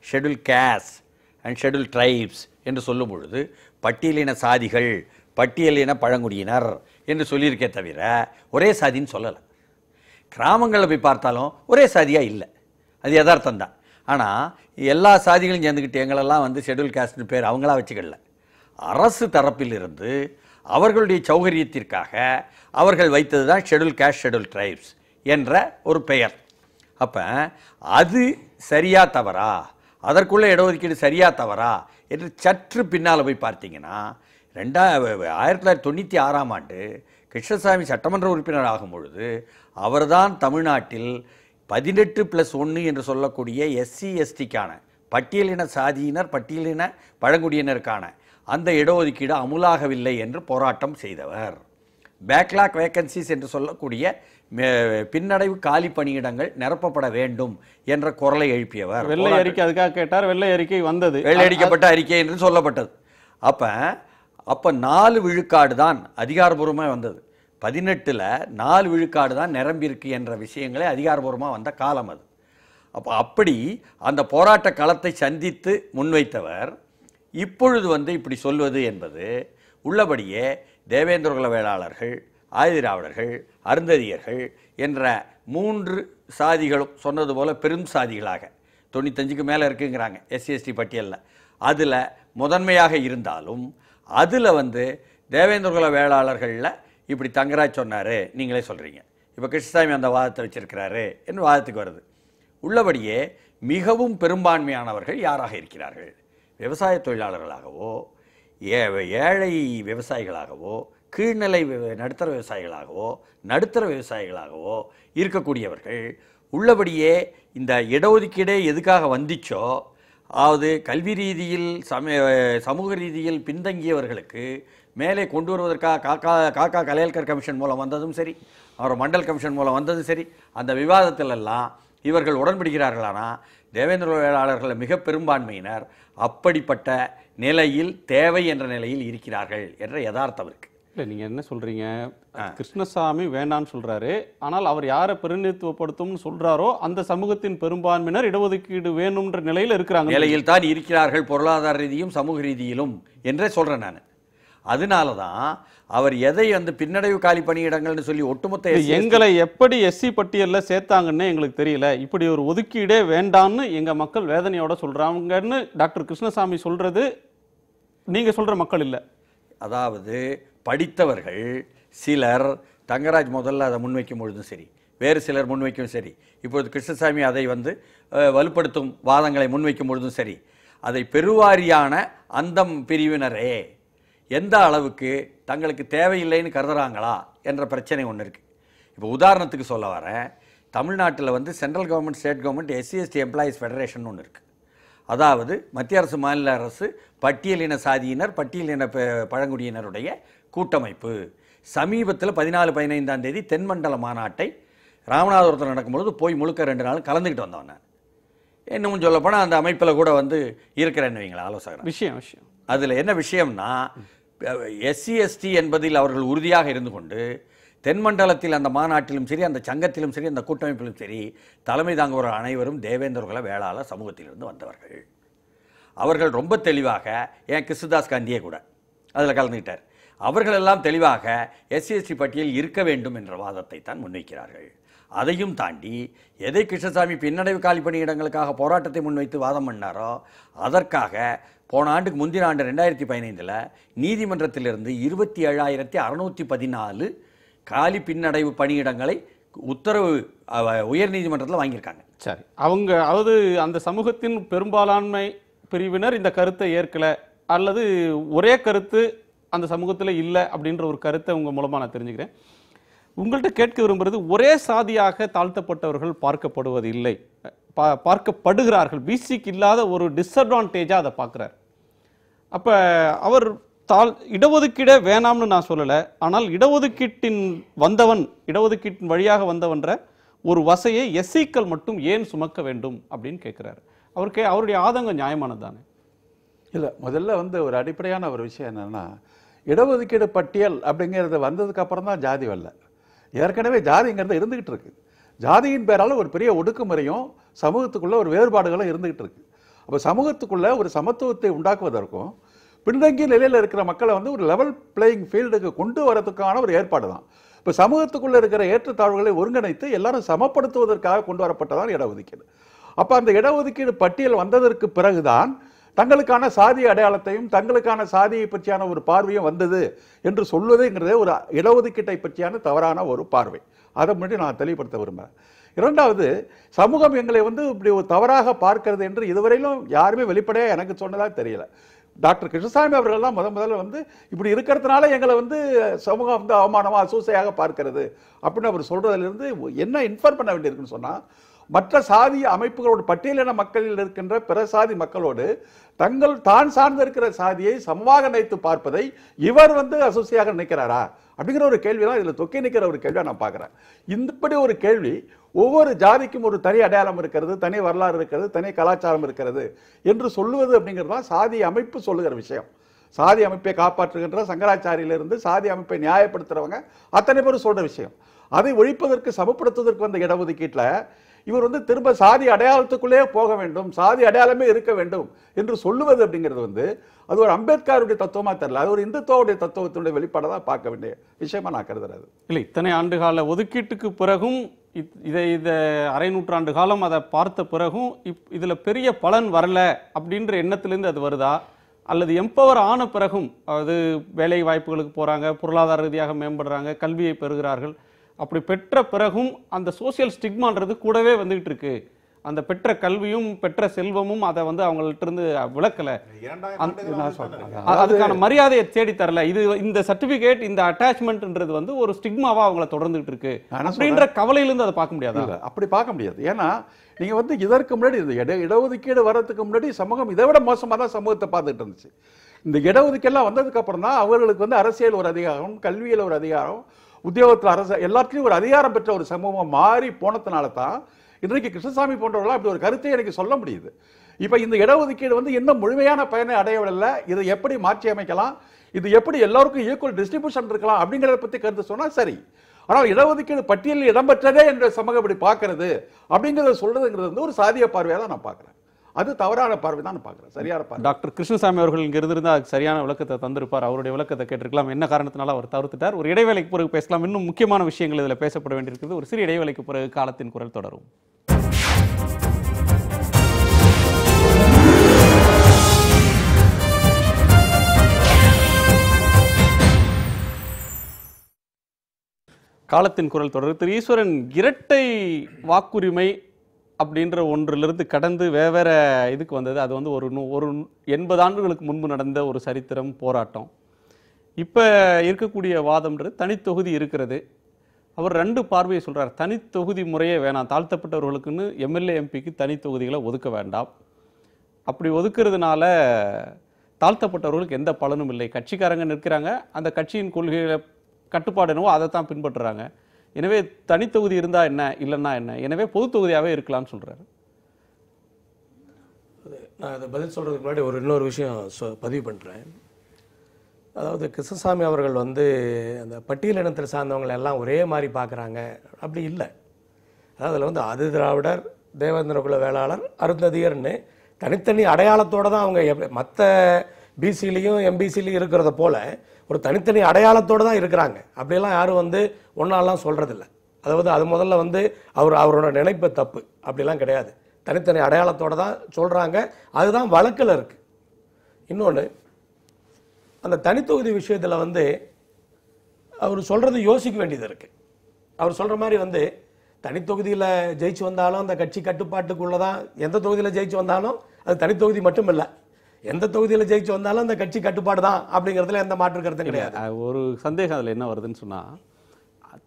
schedule cost and schedule tribes என்று சொல்லும் பொழுது பட்டியலின சாதிகள், பட்டியலின பழங்குடியினர் என்று சொல்லியிருக்கே தவிர ஒரே சாதின்னு சொல்லலை. கிராமங்களில் போய் பார்த்தாலும் ஒரே சாதியாக இல்லை, அது யதார்த்தம் தான். ஆனால் எல்லா சாதிகளும் சேர்ந்துக்கிட்டு எங்களெல்லாம் ஷெட்யூல் காஸ்ட்னு பேர் அவங்களா வச்சுக்கல. அரசு தரப்பிலிருந்து அவர்களுடைய சௌகரியத்திற்காக அவர்கள் வைத்தது தான் ஷெட்யூல் காஸ்ட் ஷெட்யூல் ட்ரைப்ஸ் என்ற ஒரு பெயர். அப்போ அது சரியா தவறா, அதற்குள்ள இடஒதுக்கீடு சரியா தவறா என்று சற்று பின்னால் போய் பார்த்தீங்கன்னா, 1996ஆம் ஆண்டு கிருஷ்ணசாமி சட்டமன்ற உறுப்பினர் ஆகும் பொழுது அவர்தான் தமிழ்நாட்டில் 18+1 என்று சொல்லக்கூடிய எஸ்சி எஸ்டிக்கான பட்டியலின சாதியினர், பட்டியலின பழங்குடியினருக்கான அந்த இடஒதுக்கீடு அமுலாகவில்லை என்று போராட்டம் செய்தவர். பேக்லாக் வேக்கன்சிஸ் என்று சொல்லக்கூடிய பின்னடைவு காலி பணியிடங்கள் நிரப்பப்பட வேண்டும் என்ற குரலை எழுப்பியவர். வெள்ளை அறிக்கை அதுக்காக கேட்டார். வெள்ளை அறிக்கை வந்தது, வெள்ளையடிக்கப்பட்ட அறிக்கை என்று சொல்லப்பட்டது. அப்போ 4 விழுக்காடு தான் அதிகாரபூர்வமாக வந்தது. 18ல் 4 விழுக்காடு தான் நிரம்பியிருக்கு என்ற விஷயங்களே அதிகாரபூர்வமாக வந்த காலம் அது. அப்படி அந்த போராட்ட களத்தை சந்தித்து முன்வைத்தவர் இப்பொழுது இப்படி சொல்வது என்பது உள்ளபடியே தேவேந்திரகுல வேளாளர்கள், ஆதிதிராவிடர்கள், அருந்ததியர்கள் என்ற 3 சாதிகளும் சொன்னது போல பெரும் சாதிகளாக 95க்கு மேலே இருக்குங்கிறாங்க SC/ST பட்டியலில். அதில் முதன்மையாக இருந்தாலும் அதில் தேவேந்திரகுல வேளாளர்களில் இப்படி தங்கராஜ் சொன்னார், நீங்களே சொல்கிறீங்க. இப்போ கிருஷ்ணசாமி அந்த வாதத்தை வச்சிருக்கிறாரு என்று வாதத்துக்கு வருது. உள்ளபடியே மிகவும் பெரும்பான்மையானவர்கள் யாராக இருக்கிறார்கள்? விவசாய தொழிலாளர்களாகவோ, ஏழை விவசாயிகளாகவோ, கீழ்நிலை நடுத்தர விவசாயிகளாகவோ, நடுத்தர விவசாயிகளாகவோ இருக்கக்கூடியவர்கள். உள்ளபடியே இந்த இடஒதுக்கீடே எதுக்காக வந்துச்சோ, அதாவது கல்வி ரீதியில் சமூக ரீதியில் பின்தங்கியவர்களுக்கு மேலே கொண்டு வருவதற்காக காக்கா கலையல்கர் கமிஷன் மூலம் வந்ததும் சரி, அவர் மண்டல் கமிஷன் மூலம் வந்ததும் சரி, அந்த விவாதத்திலெல்லாம் இவர்கள் உடன்படுகிறார்களானா தேவேந்திர வேளாளர்கள் மிக பெரும்பான்மையினர் அப்படிப்பட்ட நிலையில் தேவை என்ற நிலையில் இருக்கிறார்கள் என்ற யதார்த்தம் இருக்கு. இல்லை, நீங்கள் என்ன சொல்கிறீங்க? கிருஷ்ணசாமி வேண்டான்னு சொல்கிறாரு, ஆனால் அவர் யாரை பிரதிநிதித்துவப்படுத்தும்னு சொல்கிறாரோ அந்த சமூகத்தின் பெரும்பான்மையினர் இடஒதுக்கீடு வேணும்ன்ற நிலையில் இருக்கிறாங்க, நிலையில் தான் இருக்கிறார்கள், பொருளாதார ரீதியும் சமூக ரீதியிலும் என்றே சொல்கிறேன் நான். அதனால தான் அவர் எதை பின்னடைவு காலி பணியிடங்கள்னு சொல்லி ஒட்டுமொத்த எங்களை எப்படி SC பட்டியலில் சேர்த்தாங்கன்னு எங்களுக்கு தெரியல, இப்படி ஒரு ஒதுக்கீடே வேண்டான்னு எங்கள் மக்கள் வேதனையோட சொல்கிறாங்கன்னு டாக்டர் கிருஷ்ணசாமி சொல்கிறது நீங்கள் சொல்கிற மக்கள் இல்லை. அதாவது படித்தவர்கள் சிலர், தங்கராஜ் முதல்ல அதை முன்வைக்கும் பொழுதும் சரி, வேறு சிலர் முன்வைக்கும் சரி, இப்பொழுது கிருஷ்ணசாமி அதை வலுப்படுத்தும் வாதங்களை முன்வைக்கும் பொழுதும் சரி, அதை பெருவாரியான அந்தம் பிரிவினரே எந்த அளவுக்கு தங்களுக்கு தேவையில்லைன்னு கருதுறாங்களா என்ற பிரச்சனை ஒன்று இருக்குது. இப்போ உதாரணத்துக்கு சொல்ல வரேன், தமிழ்நாட்டில் central government, state government, SC/ST employees federation ஒன்று இருக்குது. அதாவது மத்திய அரசு, மாநில அரசு, பட்டியலின சாதியினர், பட்டியலின பழங்குடியினருடைய கூட்டமைப்பு. சமீபத்தில் 14-15ஆம் தேதி தென்மண்டல மாநாட்டை ராமநாதபுரத்தில் நடக்கும்பொழுது போய் முழுக்க 2 நாள் கலந்துக்கிட்டு வந்தவன் நான். இன்னமும் சொல்லப்போனால் அந்த அமைப்பில் கூட இருக்கிறேன்னு வைங்களேன், ஆலோசகர். விஷயம் அதில் என்ன விஷயம்னா, SC/ST என்பதில் அவர்கள் உறுதியாக இருந்து கொண்டு தென்மண்டலத்தில் அந்த மாநாட்டிலும் சரி, அந்த சங்கத்திலும் சரி, அந்த கூட்டமைப்பிலும் சரி, தலைமை தாங்குகிற அனைவரும் தேவேந்திரகுல வேளாளர் சமூகத்திலிருந்து வந்தவர்கள். அவர்கள் ரொம்ப தெளிவாக, ஏன் கிருஷ்ணதாஸ் காந்தியே கூட அதில் கலந்துக்கிட்டார், அவர்களெல்லாம் தெளிவாக SC/ST பட்டியல் இருக்க வேண்டும் என்ற வாதத்தை தான் முன்வைக்கிறார்கள். அதையும் தாண்டி எதை கிருஷ்ணசாமி பின்னடைவு காலி பணியிடங்களுக்காக போராட்டத்தை முன்வைத்து வாதம் பண்ணாரோ அதற்காக போன ஆண்டுக்கு முந்தின ஆண்டு 2015 நீதிமன்றத்திலிருந்து 27,614 காலி பின்னடைவு பணியிடங்களை உத்தரவு உயர்நீதிமன்றத்தில் வாங்கியிருக்காங்க. சரி, அதாவது அந்த சமூகத்தின் பெரும்பாலாண்மை பிரிவினர் இந்த கருத்தை ஏற்கல, அல்லது ஒரே கருத்து அந்த சமூகத்தில் இல்லை அப்படின்ற ஒரு கருத்தை உங்கள் மூலமாக நான் தெரிஞ்சுக்கிறேன். உங்கள்கிட்ட கேட்க விரும்புகிறது, ஒரே சாதியாக தாழ்த்தப்பட்டவர்கள் பார்க்கப்படுவது இல்லை, பார்க்கப்படுகிறார்கள். பிசிக்கு இல்லாத ஒரு டிஸ்அட்வான்டேஜாக அதை பார்க்குறார். அப்போ அவர் இடஒதுக்கீடே வேணாம்னு நான் சொல்லலை, ஆனால் இடஒதுக்கீட்டின் வழியாக வந்தவன்ற ஒரு வசையை SCக்கள் மட்டும் ஏன் சுமக்க வேண்டும் அப்படின்னு கேட்குறாரு. அவருடைய ஆதங்கம் நியாயமானது தானே? இல்லை, முதல்ல ஒரு அடிப்படையான ஒரு விஷயம் என்னென்னா, இடஒதுக்கீடு பட்டியல் அப்படிங்கிறது வந்ததுக்கு அப்புறம் தான் ஜாதி வரல. ஏற்கனவே ஜாதிங்கிறது இருந்துகிட்டு இருக்கு. ஜாதியின் பேரால் ஒரு பெரிய ஒடுக்குமுறையும் சமூகத்துக்குள்ள ஒரு வேறுபாடுகளும் இருந்துகிட்டு இருக்கு. அப்போ சமூகத்துக்குள்ள ஒரு சமத்துவத்தை உண்டாக்குவதற்கும் பின்தங்கிய நிலையில் இருக்கிற மக்களை ஒரு லெவல் பிளேயிங் ஃபீல்டுக்கு கொண்டு வரதுக்கான ஒரு ஏற்பாடு தான். இப்போ சமூகத்துக்குள்ள இருக்கிற ஏற்றத்தாழ்வுகளை ஒருங்கிணைத்து எல்லாரும் சமப்படுத்துவதற்காக கொண்டு வரப்பட்டதான் இடஒதுக்கீடு. அப்போ அந்த இடஒதுக்கீடு பட்டியல் வந்ததற்கு பிறகுதான் தங்களுக்கான சாதி அடையாளத்தையும் தங்களுக்கான சாதியை பற்றியான ஒரு பார்வையும் வந்தது என்று சொல்வதுங்கிறதே ஒரு இடஒதுக்கீட்டை பற்றியான தவறான ஒரு பார்வை. அதை முன்னாடி நான் தெளிவுபடுத்த விரும்புகிறேன். இரண்டாவது, சமூகம் எங்களை இப்படி ஒரு தவறாக பார்க்கிறது என்று இதுவரையிலும் யாருமே வெளிப்படையாக எனக்கு சொன்னதாக தெரியல. டாக்டர் கிருஷ்ணசாமி அவர்கள்லாம் முதல்ல இப்படி இருக்கிறதுனால எங்களை சமூகம் அவமானமாக அசூசையாக பார்க்கிறது அப்படின்னு அவர் சொல்றதிலிருந்து என்ன இன்ஃபார்ம் பண்ண வேண்டியிருக்குன்னு சொன்னால், மற்ற சாதி அமைப்புகளோடு, பட்டியலின மக்களில் இருக்கின்ற பிற சாதி மக்களோடு தான் சார்ந்திருக்கிற சாதியை சமமாக நினைத்து பார்ப்பதை இவர் அசூசியாக நினைக்கிறாரா அப்படிங்கிற ஒரு கேள்வி தான் இதில் தொக்கி நிற்கிற ஒரு கேள்வியாக நான் பார்க்குறேன். இப்படி ஒரு கேள்வி, ஒவ்வொரு ஜாதிக்கும் ஒரு தனி அடையாளம் இருக்கிறது, தனி வரலாறு இருக்கிறது, தனி கலாச்சாரம் இருக்கிறது என்று சொல்லுவது அப்படிங்கிறது தான் சாதி அமைப்பு சொல்லுகிற விஷயம். சாதி அமைப்பை காப்பாற்றுகின்ற சங்கராச்சாரியிலிருந்து சாதி அமைப்பை நியாயப்படுத்துகிறவங்க அத்தனை பேரும் சொல்கிற விஷயம். அதை ஒழிப்பதற்கு, சமப்படுத்துவதற்கு வந்த இடஒதுக்கீட்டில் இவர் வந்து திரும்ப சாதி அடையாளத்துக்குள்ளே போக வேண்டும், சாதி அடையாளமே இருக்க வேண்டும் என்று சொல்லுவது அப்படிங்கிறது வந்து அது ஒரு அம்பேத்கருடைய தத்துவமா தெரியல, அது ஒரு இந்துத்துவடைய தத்துவத்தினுடைய வெளிப்பாடை தான் பார்க்க வேண்டிய விஷயமா நான் கருதுறது. இல்லை, இத்தனை ஆண்டுகால ஒதுக்கீட்டுக்கு பிறகும் இதை அரை நூற்றாண்டு காலம் அதை பார்த்த பிறகும் இதுல பெரிய பலன் வரல அப்படின்ற எண்ணத்திலிருந்து அது வருதா, அல்லது எம்பவர் ஆன பிறகும் அது வேலை வாய்ப்புகளுக்கு போறாங்க, பொருளாதார ரீதியாக மேம்படுறாங்க, கல்வியை பெறுகிறார்கள், அப்படி பெற்ற பிறகும் அந்த சோசியல் ஸ்டிக்மான்றது கூடவே வந்துகிட்டு இருக்கு, அந்த பெற்ற கல்வியும் பெற்ற செல்வமும் அதை வந்து அவங்கள்ட்ட இருந்து விளக்கல, அதுக்கான மரியாதையை தேடி தரல, இது இந்த சர்டிபிகேட் இந்த அட்டாச்மெண்ட்ன்றது வந்து ஒரு ஸ்டிக்மாவா அவங்கள தொடர்ந்துட்டு இருக்கு அப்படின்ற கவலையிலிருந்து அதை பார்க்க முடியாது. அப்படி பார்க்க முடியாது. ஏன்னா நீங்க வந்து இதற்கு முன்னாடி இந்த இடஒதுக்கீடு வர்றதுக்கு முன்னாடி சமூகம் இதை விட மோசமா தான் சமூகத்தை பார்த்துட்டு இருந்துச்சு. இந்த இடஒதுக்கீடுலாம் வந்ததுக்கு அப்புறம் தான் அவர்களுக்கு வந்து அரசியல் ஒரு அதிகாரம், கல்வியில் ஒரு அதிகாரம், உத்தியோகத்தில் அரசு, எல்லாத்துலேயும் ஒரு அதிகாரம் பெற்ற ஒரு சமூகம் மாறி போனதுனால தான் இன்றைக்கு கிருஷ்ணசாமி போன்றவர்களாம் இப்படி ஒரு கருத்தை எனக்கு சொல்ல முடியுது. இப்போ இந்த இடஒதுக்கீடு வந்து இன்னும் முழுமையான பயனை அடையவில்லை, இதை எப்படி மாற்றி அமைக்கலாம், இது எப்படி எல்லாருக்கும் ஈக்குவல் டிஸ்ட்ரிபியூஷன் இருக்கலாம் அப்படிங்கிறத பற்றி கருத்து சொன்னால் சரி. ஆனால் இடஒதுக்கீடு பட்டியலில் இடம்பெற்றதே என்ற சமூகம் இப்படி பார்க்கறது அப்படிங்கிறத சொல்றதுங்கிறது வந்து ஒரு சாதிய பார்வையாக தான் நான் பார்க்குறேன். அது தவறான பார்வை தான் நான் பார்க்குறேன், சரியான பார்வை. டாக்டர் கிருஷ்ணசாமி அவர்கள் இங்கே இருந்திருந்தால் அதுக்கு சரியான விளக்கத்தை தந்திருப்பார், அவருடைய விளக்கத்தை கேட்டிருக்கலாம். என்ன காரணத்தினால அவர் தவிர்த்துட்டார். ஒரு இடைவேளைக்கு பிறகு பேசலாம். இன்னும் முக்கியமான விஷயங்கள் இதில் பேசப்பட வேண்டியிருக்கிறது. ஒரு சிறு இடைவேளைக்கு பிறகு காலத்தின் குரல் தொடரும். காலத்தின் குரல் தொடர். திரு ஈஸ்வரன், இரட்டை வாக்குரிமை அப்படின்ற ஒன்றிலிருந்து கடந்து வேற இதுக்கு வந்தது. அது வந்து ஒரு 80 ஆண்டுகளுக்கு முன்பு நடந்த ஒரு சரித்திரம், போராட்டம். இப்போ இருக்கக்கூடிய வாதம்ன்றது தனித்தொகுதி இருக்கிறது. அவர் 2 பார்வையை சொல்றார். தனித்தொகுதி முறையே வேணாம், தாழ்த்தப்பட்டவர்களுக்குன்னு எம்எல்ஏ எம்பிக்கு தனித்தொகுதிகளை ஒதுக்க வேண்டாம். அப்படி ஒதுக்குறதுனால தாழ்த்தப்பட்டவர்களுக்கு எந்த பலனும் இல்லை. கட்சிக்காரங்க நிற்கிறாங்க, அந்த கட்சியின் கொள்கைகளை கட்டுப்பாடு என்னவோ அதை தான் பின்பற்றுறாங்க. எனவே தனித்தொகுதி இருந்தா என்ன, இல்லைன்னா என்ன, எனவே பொது தொகுதியாகவே இருக்கலாம்னு சொல்றாரு. நான் அதை பதில் சொல்றதுக்கு முன்னாடி இன்னொரு விஷயம் பதிவு பண்றேன். அதாவது கிருஷ்ணசாமி அவர்கள் வந்து அந்த பட்டியல் இனத்தில் சார்ந்தவங்களை எல்லாம் ஒரே மாதிரி பார்க்குறாங்க, அப்படி இல்லை. அதாவது அதில் வந்து ஆதி திராவிடர், தேவேந்திரகுல வேளாளர், அருந்ததியர்னு தனித்தனி அடையாளத்தோடு தான் அவங்க மற்ற பிசிலையும் எம்பிசிலையும் இருக்கிறத போல ஒரு தனித்தனி அடையாளத்தோடு தான் இருக்கிறாங்க. அப்படியெல்லாம் யாரும் வந்து ஒன்றாலாம் சொல்கிறதில்ல. அதாவது அது முதல்ல வந்து அவரோட நினைப்பு தப்பு, அப்படிலாம் கிடையாது. தனித்தனி அடையாளத்தோடு தான் சொல்கிறாங்க, அதுதான் வழக்கில் இருக்குது. இன்னொன்று, அந்த தனித்தொகுதி விஷயத்தில் வந்து அவர் சொல்கிறது யோசிக்க வேண்டியது இருக்குது. அவர் சொல்கிற மாதிரி வந்து தனித்தொகுதியில் ஜெயிச்சு வந்தாலும் அந்த கட்சி கட்டுப்பாட்டுக்குள்ளே தான், எந்த தொகுதியில் ஜெயிச்சு வந்தாலும் அது தனித்தொகுதி மட்டும் இல்லை, எந்த தொகுதியில் ஜெயிச்சு வந்தாலும் அந்த கட்சி கட்டுப்பாடு தான் அப்படிங்கிறதுல எந்த மாற்று கருத்தும் கிடையாது. ஒரு சந்தேகம் அதில் என்ன வருதுன்னு சொன்னால்,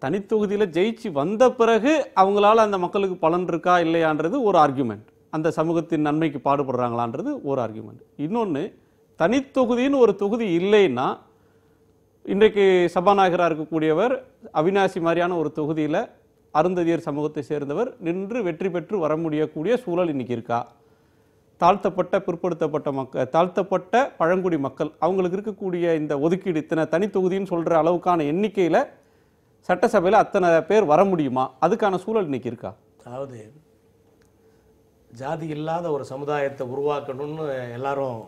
தனித்தொகுதியில் ஜெயிச்சு வந்த பிறகு அவங்களால அந்த மக்களுக்கு பலன் இருக்கா இல்லையான்றது ஒரு ஆர்கியூமெண்ட், அந்த சமூகத்தின் நன்மைக்கு பாடுபடுறாங்களான்றது ஒரு ஆர்கியூமெண்ட். இன்னொன்று, தனித்தொகுதின்னு ஒரு தொகுதி இல்லைன்னா, இன்றைக்கு சபாநாயகராக இருக்கக்கூடியவர் அவினாசி மாதிரியான ஒரு தொகுதியில் அருந்ததியர் சமூகத்தை சேர்ந்தவர் நின்று வெற்றி பெற்று வர முடியக்கூடிய சூழல் இன்னைக்கு இருக்கா? தாழ்த்தப்பட்ட பிற்படுத்தப்பட்ட மக்கள், தாழ்த்தப்பட்ட பழங்குடி மக்கள், அவங்களுக்கு இருக்கக்கூடிய இந்த ஒதுக்கீடு இத்தனை தனித்தொகுதின்னு சொல்கிற அளவுக்கான எண்ணிக்கையில் சட்டசபையில் அத்தனை பேர் வர முடியுமா? அதுக்கான சூழல் இன்னைக்கு இருக்கா? அதாவது ஜாதி இல்லாத ஒரு சமுதாயத்தை உருவாக்கணும்னு எல்லாரும்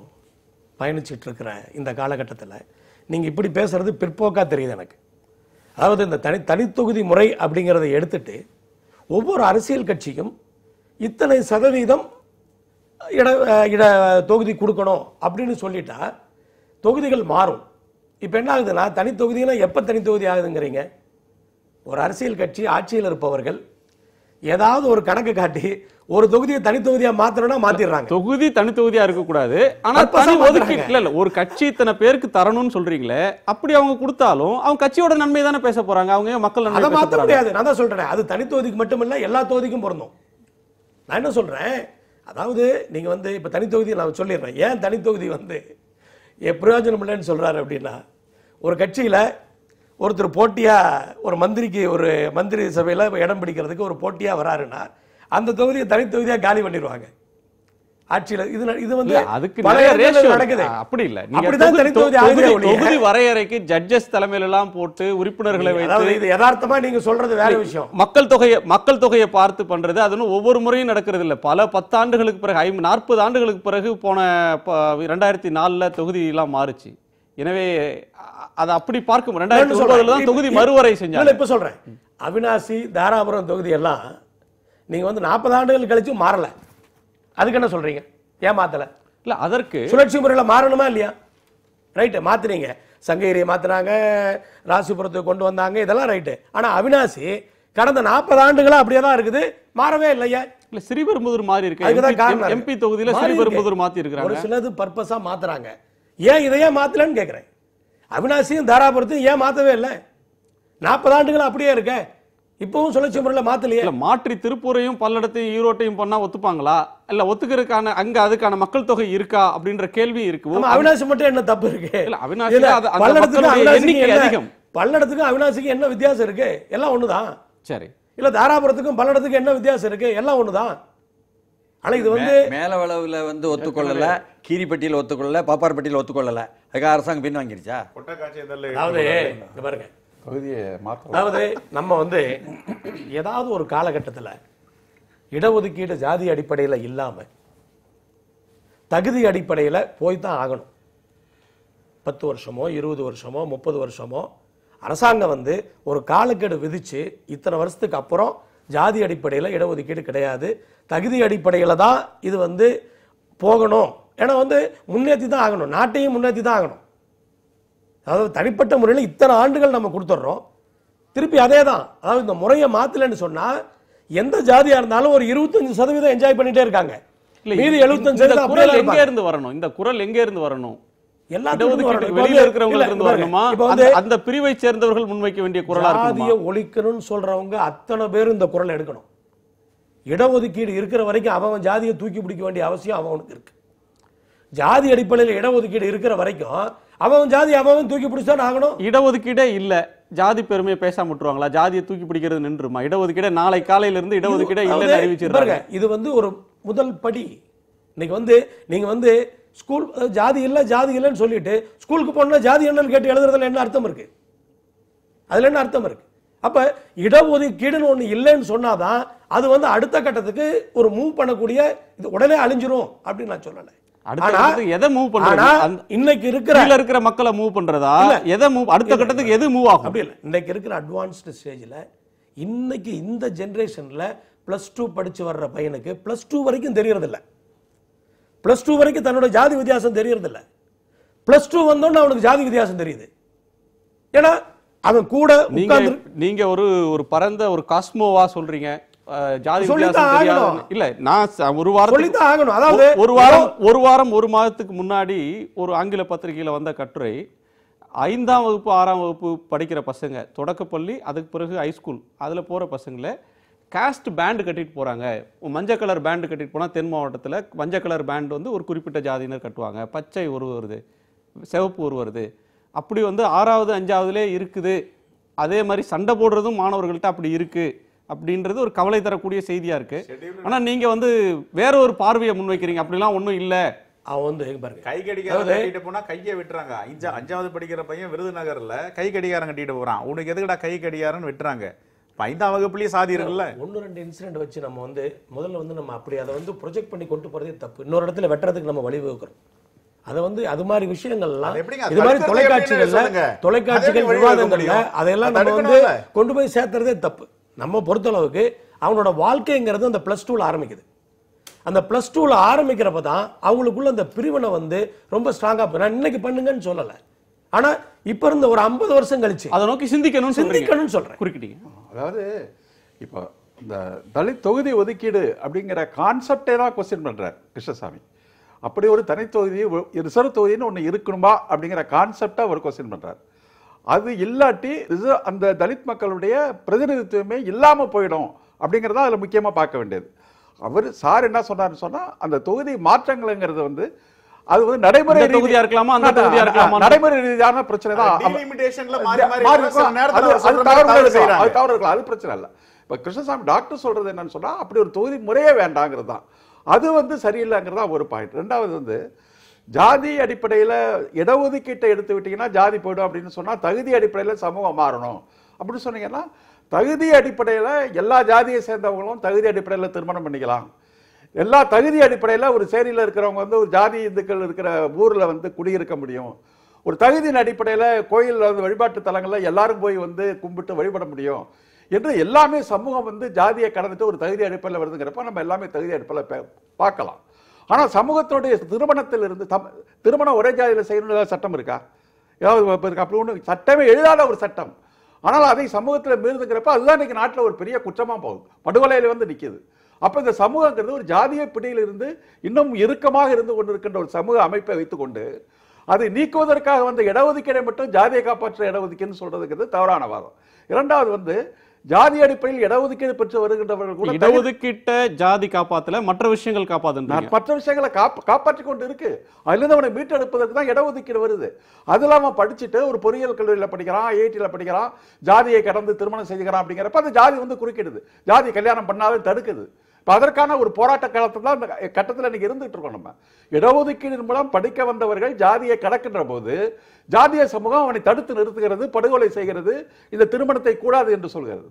பயணிச்சுட்டு இருக்கிற இந்த காலகட்டத்தில் நீங்கள் இப்படி பேசுறது பிற்போக்கா தெரியுது எனக்கு. அதாவது இந்த தனித்தொகுதி முறை அப்படிங்கிறத எடுத்துட்டு ஒவ்வொரு அரசியல் கட்சியும் இத்தனை சதவீதம் இட தொகுதி கொடுக்கணும் அப்படின்னு சொல்லிட்டா தொகுதிகள் மாறும். இப்போ என்ன ஆகுதுன்னா, தனித்தொகுதினா எப்போ தனித்தொகுதி ஆகுதுங்கிறீங்க? ஒரு அரசியல் கட்சி ஆட்சியில் இருப்பவர்கள் ஏதாவது ஒரு கணக்கு காட்டி ஒரு தொகுதியை தனித்தொகுதியா மாத்தணும்னா மாத்திடுறாங்க. தொகுதி தனித்தொகுதியா இருக்கக்கூடாது, ஆனா தனி ஒதுக்கீடு இல்ல. ஒரு கட்சி இத்தனை பேருக்கு தரணும்னு சொல்றீங்களே, அப்படி அவங்க கொடுத்தாலும் அவங்க கட்சியோட நன்மை தானே பேச போறாங்க, அவங்க மக்கள் நன்மை மாத்த முடியாது. நான் தான் சொல்றேன், அது தனித்தொகுதிக்கு மட்டும் இல்ல, எல்லா தொகுதிக்கும் பொருந்தும். நான் என்ன சொல்றேன், அதாவது நீங்க வந்து இப்ப தனித்தொகுதி நான் சொல்லிடுறேன். ஏன் தனித்தொகுதி வந்து பிரயோஜனம் இல்லைன்னு சொல்றாரு அப்படின்னா, ஒரு கட்சியில ஒருத்தர் போட்டியா ஒரு மந்திரிக்கு ஒரு மந்திரி சபையில் இடம் பிடிக்கிறதுக்கு ஒரு போட்டியா வராருன்னா அந்த தொகுதியை தனித்தொகுதியாக காலி பண்ணிடுவாங்க. ஆட்சியில இது வந்து இல்ல, அதுக்கு பல நிறைய இடங்கள்ல ratio நடக்குது. அப்படி இல்ல. நீங்க அப்படிதான் தனித்தொகுதி ஆகுதே ஒழிய. தொகுதி வரையறைக்கு ஜட்ஜஸ் தலைமையில எல்லாம் போட்டு உறுப்பினர்களை அதாவது வைத்து இது யதார்த்தமா நீங்க சொல்றது வேற விஷயம். மக்கள் தொகையை பார்த்து பண்றது அது ஒவ்வொரு முறையும் நடக்கிறது இல்ல. பல 10 ஆண்டுகளுக்கு பிறகு 40 ஆண்டுகளுக்கு பிறகு போன 2004 தொகுதி எல்லாம் மாறுச்சு. எனவே அது அப்படி பார்க்கும் 2009 தான் தொகுதி மறுவரை செஞ்சாங்க. இப்ப சொல்றேன், அவினாசி தாராபுரம் தொகுதி எல்லாம் நீங்க வந்து 40 ஆண்டுகள் கழிச்சு மாறல. அதுக்கு என்ன சொல்றீங்க? ஏன் மாத்தல? இல்ல, அதற்கு சுழற்சி முறையில மாறணுமா இல்லையா? ரைட்டு, மாத்துறீங்க. சங்ககிரியை மாத்துறாங்க, ராசிபுரத்துக்கு கொண்டு வந்தாங்க, இதெல்லாம் ரைட்டு. ஆனா அவினாசி கடந்த 40 ஆண்டுகளா அப்படியே தான் இருக்குது, மாறவே இல்லையா? இல்ல, ஸ்ரீபெரும்புதூர் மாறி இருக்கு. அதுக்குதான் காரணம். எம்பி தொகுதியில மாறி ஸ்ரீபெரும்புதூர் இருக்கு. மாத்தி இருக்காங்க. ஒரு சிலது பர்பஸா மாத்துறாங்க. ஏன் இதையே மாத்தலன்னு கேக்குறேன். அவினாசியும் தாராபுரத்தையும் ஏன் மாத்தவே இல்லை? 40 ஆண்டுகள் அப்படியே இருக்க, இப்பவும் சுழற்சி முறையில மாத்தலையே. இல்ல, மாற்றி திருப்பூரையும் பல்லடத்தையும் ஈரோட்டையும் பண்ணா ஒத்துப்பாங்களா? இல்ல, ஒத்துக்கிறதுக்கான அங்க அதுக்கான மக்கள் தொகை இருக்கா அப்படின்ற கேள்வி இருக்கு. அவினாசி மட்டும் என்ன தப்பு இருக்கு? இல்ல, அவினாசில அந்த மக்களுடைய எண்ணிக்கை அதிகம். பல்லடத்துக்கும் அவினாசிக்கும் என்ன வித்தியாசம் இருக்கு? எல்லாம் ஒண்ணுதான். சரி. இல்ல, தாராபுரத்துக்கும் பல்லடத்துக்கும் என்ன வித்தியாசம் இருக்கு? எல்லாம் ஒண்ணுதான். ஆனா இது வந்து மேலவளவுல வந்து ஒத்துக்கொள்ளல, கீரிப்பட்டியில் ஒத்துக்கொள்ளல, பாப்பார்பட்டியில் ஒத்துக்கொள்ளல, அதுக்காக அரசாங்கம் பின் வாங்கிருச்சா? அதாவது இங்க பாருங்க, பகுதியை மாற்ற அதாவது நம்ம வந்து ஏதாவது ஒரு காலகட்டத்தில் இடஒதுக்கீடு ஜாதி அடிப்படையில் இல்லாம தகுதி அடிப்படையில் போய்தான் ஆகணும். 10 வருஷமோ 20 வருஷமோ 30 வருஷமோ அரசாங்கம் வந்து ஒரு காலக்கெடு விதிச்சு இத்தனை வருஷத்துக்கு அப்புறம் ஜாதி அடிப்படையில் இடஒதுக்கீடு கிடையாது, தகுதி அடிப்படையில் தான் இது வந்து போகணும். ஏன்னா வந்து முன்னேற்றி தான் ஆகணும், நாட்டையும் முன்னேற்றி தான் ஆகணும். அதாவது தனிப்பட்ட முறையில் இத்தனை ஆண்டுகள் நம்ம கொடுத்துட்றோம், திருப்பி அதே தான். அதாவது இந்த முறையை மாத்தலன்னு சொன்னா எந்த ஜாதியா இருந்தாலும் ஒரு 25% என்ஜாய் பண்ணிட்டே இருக்காங்க. மீதி 75% குரல் எங்க இருந்து வரணும்? இந்த குரல் எங்க இருந்து வரணும்? வெளியில இருக்கிறவங்களுக்கு இருந்து வரணுமா? அந்த பிரிவை சேர்ந்தவர்கள் முன்வைக்க வேண்டிய குரலா இருக்குமா? ஜாதியை ஒழிக்கணும்னு சொல்றவங்க அத்தனை பேரும் இந்த குரல் எடுக்கணும். இடஒதுக்கீடு இருக்கிற வரைக்கும் அவன் ஜாதியை தூக்கி பிடிக்க வேண்டிய அவசியம் அவனுக்கு இருக்கு. ஜாதி அடிப்படையில் இடஒதுக்கீடு இருக்கிற வரைக்கும் அவன் ஜாதி அவன் தூக்கி பிடிச்சான் ஆகணும். இடஒதுக்கீடே இல்ல, ஜாதி பெருமையை பேசாம விட்டுருவாங்களா? ஜாதியை தூக்கி பிடிக்கிறது நின்றுமா? இடஒதுக்கீடே நாளை காலையில இருந்து இடஒதுக்கீடே இல்ல அறிவிச்சிருக்காங்க. இது வந்து ஒரு முதல் படி. இன்னைக்கு வந்து நீங்க வந்து ஸ்கூல் ஜாதி இல்ல ஜாதி இல்லைன்னு சொல்லிட்டு ஸ்கூலுக்கு போனா ஜாதி என்னன்னு கேட்டு எழுதுறதுல என்ன அர்த்தம் இருக்கு? அதுல என்ன அர்த்தம் இருக்கு? அப்ப இடஒதுக்கீடுன்னு ஒண்ணு இல்லைன்னு சொன்னாதான் அது வந்து அடுத்த கட்டத்துக்கு ஒரு மூவ் பண்ணக்கூடிய, இது உடனே அழிஞ்சிரும் அப்படின்னு நான் சொல்லல. எதை மூவ் பண்றதா? இன்னைக்கு இருக்கிற மக்களை மூவ் பண்றதா? எதை மூவ், அடுத்த கட்டத்துக்கு எது மூவ் ஆகும்? அப்படி இல்லை. இன்னைக்கு இருக்கிற அட்வான்ஸ்டு ஸ்டேஜ்ல இன்னைக்கு இந்த ஜெனரேஷன்ல +2 படிச்சு வர்ற பையனுக்கு +2 வரைக்கும் தெரியறதில்ல. +2 வரைக்கும் தன்னோட ஜாதி வித்தியாசம் தெரியறதில்ல. +2 வந்தோன்னு அவனுக்கு ஜாதி வித்தியாசம் தெரியுது. ஏன்னா அவன் கூட நீங்க ஒரு பரந்த ஒரு காஸ்மோவா சொல்றீங்க. ஜாதி வித்தியாசம் தெரியாது இல்ல. நான் ஒரு வாரம் ஒரு மாதத்துக்கு முன்னாடி ஒரு ஆங்கில பத்திரிகையில வந்த கட்டுரை, 5ஆம் வகுப்பு 6ஆம் வகுப்பு படிக்கிற பசங்க, தொடக்கப்பள்ளி அதுக்கு பிறகு ஹைஸ்கூல், அதுல போற பசங்களை காஸ்ட் பேண்ட் கட்டிட்டு போறாங்க. மஞ்சள் கலர் பேண்ட் கட்டிட்டு போனா தென் மாவட்டத்தில் மஞ்சள் கலர் பேண்ட் வந்து ஒரு குறிப்பிட்ட ஜாதியினர் கட்டுவாங்க, பச்சை ஒரு வருது, சிவப்பு ஒரு வருது. அப்படி வந்து 6வது 5வதுலே இருக்குது. அதே மாதிரி சண்டை போடுறதும் மாணவர்கள்ட்ட அப்படி இருக்கு அப்படின்றது ஒரு கவலை தரக்கூடிய செய்தியா இருக்கு. ஆனா நீங்க வந்து வேற ஒரு பார்வையை முன்வைக்கிறீங்க. அப்படிலாம் ஒண்ணும் இல்ல. அவன் வந்து கை கடிகாரம் கட்டிட்டு போனா கையை விட்டுறாங்க. 5வது படிக்கிற பையன் விருதுநகர்ல கை கடிகாரம் கட்டிட்டு போறான். உனக்கு எதுக்குடா கை கடிகாரம்னு விட்டுறாங்க. 5ஆம் வகுப்புலயே சாதி இருக்குல்ல. 1-2 இன்சிடென்ட் வச்சு நம்ம வந்து முதல்ல வந்து நம்ம அப்படி அதை வந்து ப்ரொஜெக்ட் பண்ணி கொண்டு போறதே தப்பு. இன்னொரு இடத்துல வெட்டுறதுக்கு நம்ம வழிவகுக்கிறோம். அதை வந்து அது மாதிரி விஷயங்கள்லாம் இது மாதிரி தொலைக்காட்சிகள் விவாதங்கள்ல அதையெல்லாம் நம்ம வந்து கொண்டு போய் சேர்த்துறதே தப்பு. நம்ம பொறுத்தளவுக்கு அவனோட வாழ்க்கைங்கிறது அந்த +2ல ஆரம்பிக்குது. அந்த +2ல ஆரம்பிக்கிறப்ப தான் அவங்களுக்குள்ள அந்த பிரிவினை வந்து ரொம்ப ஸ்ட்ராங்கா நான் இன்னைக்கு பண்ணுங்கன்னு சொல்லல. ஆனா இப்ப இருந்த ஒரு 50 வருஷம் கழிச்சு அதை நோக்கி சிந்திக்கணும்னு சொல்றேன். குறுக்கிட்டீங்க. அதாவது இப்போ இந்த தலித் தொகுதி ஒதுக்கீடு அப்படிங்கிற கான்செப்டே தான் கொஸ்டின் பண்றார் கிருஷ்ணசாமி. அப்படி ஒரு தனி தொகுதி ரிசர்வ் தொகுதின்னு ஒன்று இருக்கணுமா அப்படிங்கிற கான்செப்டை அவர் கொஸ்டின் பண்றார். அது இல்லாட்டி அந்த தலித் மக்களுடைய பிரதிநிதித்துவமே இல்லாம போயிடும் அப்படிங்கிறதா அதுல முக்கியமா பார்க்க வேண்டியது. அவர் சார் என்ன சொன்னார்னு சொன்னா, அந்த தொகுதி மாற்றங்கள்ங்கிறது வந்து அது வந்து நடைமுறை தொகுதியா இருக்கலாமா, அந்த தொகுதியா இருக்கலாமா, நடைமுறை ரீதியான பிரச்சனை தான். அது தவறு இருக்கலாம், அது பிரச்சனை இல்லை. இப்ப கிருஷ்ணசாமி டாக்டர் சொல்றது என்னன்னு சொன்னா, அப்படி ஒரு தொகுதி முறையே வேண்டாங்கிறது தான். அது வந்து சரியில்லைங்கிறதா ஒரு பாயிண்ட். ரெண்டாவது வந்து ஜாதி அடிப்படையில் இடஒதுக்கீட்டை எடுத்து விட்டீங்கன்னா ஜாதி போய்டும் அப்படின்னு சொன்னால் தகுதி அடிப்படையில் சமூகம் மாறணும் அப்படின்னு சொன்னீங்கன்னா தகுதி அடிப்படையில் எல்லா ஜாதியை சேர்ந்தவங்களும் தகுதி அடிப்படையில் திருமணம் பண்ணிக்கலாம். எல்லா தகுதி அடிப்படையில் ஒரு சேரியில் இருக்கிறவங்க வந்து ஒரு ஜாதி இந்துக்கள் இருக்கிற ஊரில் வந்து குடியிருக்க முடியும். ஒரு தகுதியின் அடிப்படையில் கோயிலில் வந்து வழிபாட்டு தலங்களில் எல்லாரும் போய் வந்து கும்பிட்டு வழிபட முடியும் என்று எல்லாமே சமூகம் வந்து ஜாதியை கடந்துட்டு ஒரு தகுதி அடிப்படையில் வருதுங்கிறப்ப நம்ம எல்லாமே தகுதி அடிப்படையில் பார்க்கலாம். ஆனால் சமூகத்தினுடைய திருமணத்தில் இருந்து திருமணம் ஒரே ஜாதியில் செய்யணும் சட்டம் இருக்கா? ஏதாவது இருக்கா? அப்படி ஒன்று சட்டமே எழுதாத ஒரு சட்டம். ஆனால் அதை சமூகத்தில் மீறுதுங்கிறப்ப அதுதான் இன்னைக்கு நாட்டில் ஒரு பெரிய குற்றமாக போகுது, படுகொலையில் வந்து நிற்கிது. அப்போ இந்த சமூகங்கிறது ஒரு ஜாதிய பிடியிலிருந்து இன்னும் இறுக்கமாக இருந்து கொண்டிருக்கின்ற ஒரு சமூக அமைப்பை வைத்துக்கொண்டு அதை நீக்குவதற்காக வந்து இடஒதுக்கீடை மட்டும் ஜாதியை காப்பாற்ற இடஒதுக்கீடுன்னு சொல்றதுங்கிறது தவறான வாதம். இரண்டாவது வந்து ஜாதி அடிப்படையில் இடஒதுக்கீடு பெற்று வருகின்றவர்கள் கூட இடஒதுக்கீட்ட ஜாதி காப்பாத்தல, மற்ற விஷயங்கள் காப்பாத்துன்றீங்க. மற்ற விஷயங்களை காப்பாற்றி கொண்டு இருக்கு. அதுலேருந்து அவனை மீட்டெடுப்பதற்கு தான் இடஒதுக்கீடு வருது. அதில் அவன் படிச்சுட்டு ஒரு பொறியியல் கல்லூரியில் படிக்கிறான், ஐஐடியில் படிக்கிறான், ஜாதியை கடந்து திருமணம் செய்கிறான் அப்படிங்கிறப்ப அந்த ஜாதி வந்து குறுக்கிடுது, ஜாதி கல்யாணம் பண்ணாலும் தடுக்குது. இப்போ அதற்கான ஒரு போராட்ட காலத்தில் தான் இந்த கட்டத்தில் இன்னைக்கு இருந்துட்டு இருக்கோம். நம்ம இடஒதுக்கீடு மூலம் படிக்க வந்தவர்கள் ஜாதியை கடக்கின்ற போது ஜாதிய சமூகம் அவனை தடுத்து நிறுத்துகிறது, படுகொலை செய்கிறது, இந்த திருமணத்தை கூடாது என்று சொல்கிறது.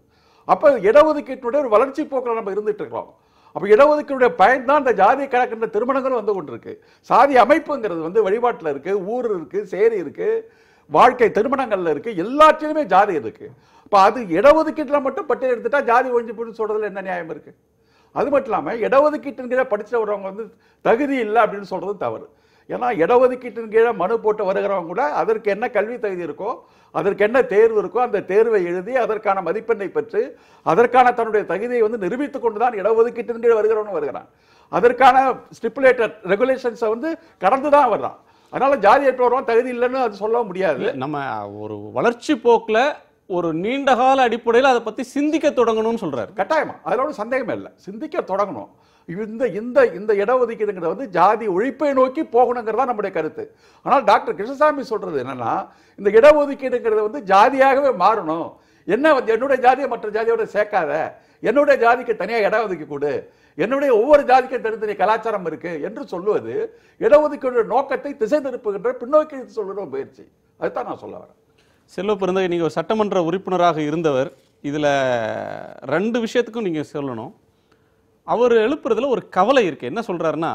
அப்போ இடஒதுக்கீட்டுடைய ஒரு வளர்ச்சி போக்கில் நம்ம இருந்துட்டு இருக்கிறோம். அப்போ இடஒதுக்கீடுடைய பயன் தான் இந்த ஜாதியை கடக்கின்ற திருமணங்கள் வந்து கொண்டிருக்கு. சாதி அமைப்புங்கிறது வந்து வழிபாட்டில் இருக்கு, ஊர் இருக்கு, சேரி இருக்கு, வாழ்க்கை திருமணங்கள்ல இருக்கு, எல்லாத்திலுமே ஜாதி இருக்கு. இப்போ அது இடஒதுக்கீட்டில் மட்டும் பட்டியல் எடுத்துட்டா ஜாதி ஒழிஞ்சு போயின்னு சொல்றதுல என்ன நியாயம் இருக்கு? அது மட்டும் இல்லாமல் இடஒதுக்கீட்டின் கீழே படித்தவங்க வந்து தகுதி இல்லை அப்படின்னு சொல்றது தவறு. ஏன்னா இடஒதுக்கீட்டின் கீழே மனு போட்டு வருகிறவங்க கூட அதற்கு என்ன கல்வி தகுதி இருக்கோ, அதற்கு என்ன தேர்வு இருக்கோ, அந்த தேர்வை எழுதி அதற்கான மதிப்பெண்ணை பெற்று அதற்கான தன்னுடைய தகுதியை வந்து நிரூபித்துக் கொண்டுதான் இடஒதுக்கீட்டின் கீழே வருகிறவங்க வருகிறான். அதற்கான ஸ்டிப்புலேட்டட் ரெகுலேஷன்ஸை வந்து கடந்து தான் வர்றான். அதனால ஜாதியற்ற வருவான் தகுதி இல்லைன்னு அது சொல்ல முடியாது. நம்ம ஒரு வளர்ச்சி போக்குல ஒரு நீண்ட கால அடிப்படையில் அதை பத்தி சிந்திக்க தொடங்கணும்னு சொல்றாரு. கட்டாயமா, அதோட சந்தேகமே இல்லை, சிந்திக்க தொடங்கணும். இந்த இந்த இந்த இடஒதுக்கீடுங்கிறது வந்து ஜாதி ஒழிப்பை நோக்கி போகணுங்கிறதா நம்முடைய கருத்து. ஆனால் டாக்டர் கிருஷ்ணசாமி சொல்றது என்னன்னா, இந்த இடஒதுக்கீடுங்கிறது வந்து ஜாதியாகவே மாறணும். என்ன என்னுடைய ஜாதியை மற்ற ஜாதியோட சேர்க்காத, என்னுடைய ஜாதிக்கு தனியாக இடம் ஒதுக்கி கொடு, என்னுடைய ஒவ்வொரு ஜாதிக்கும் தனித்தனி கலாச்சாரம் இருக்கு என்று சொல்லுவது இடஒதுக்கீடு நோக்கத்தை திசை திருப்புகின்ற பின்னோக்கி சொல்லுற முயற்சி. அதுதான் நான் சொல்ல வரேன். செல்வ பெருந்தகை, நீங்க ஒரு சட்டமன்ற உறுப்பினராக இருந்தவர், இதுல ரெண்டு விஷயத்துக்கும் நீங்க சொல்லணும். அவர் எழுப்புறதுல ஒரு கவலை இருக்கு. என்ன சொல்றாருன்னா,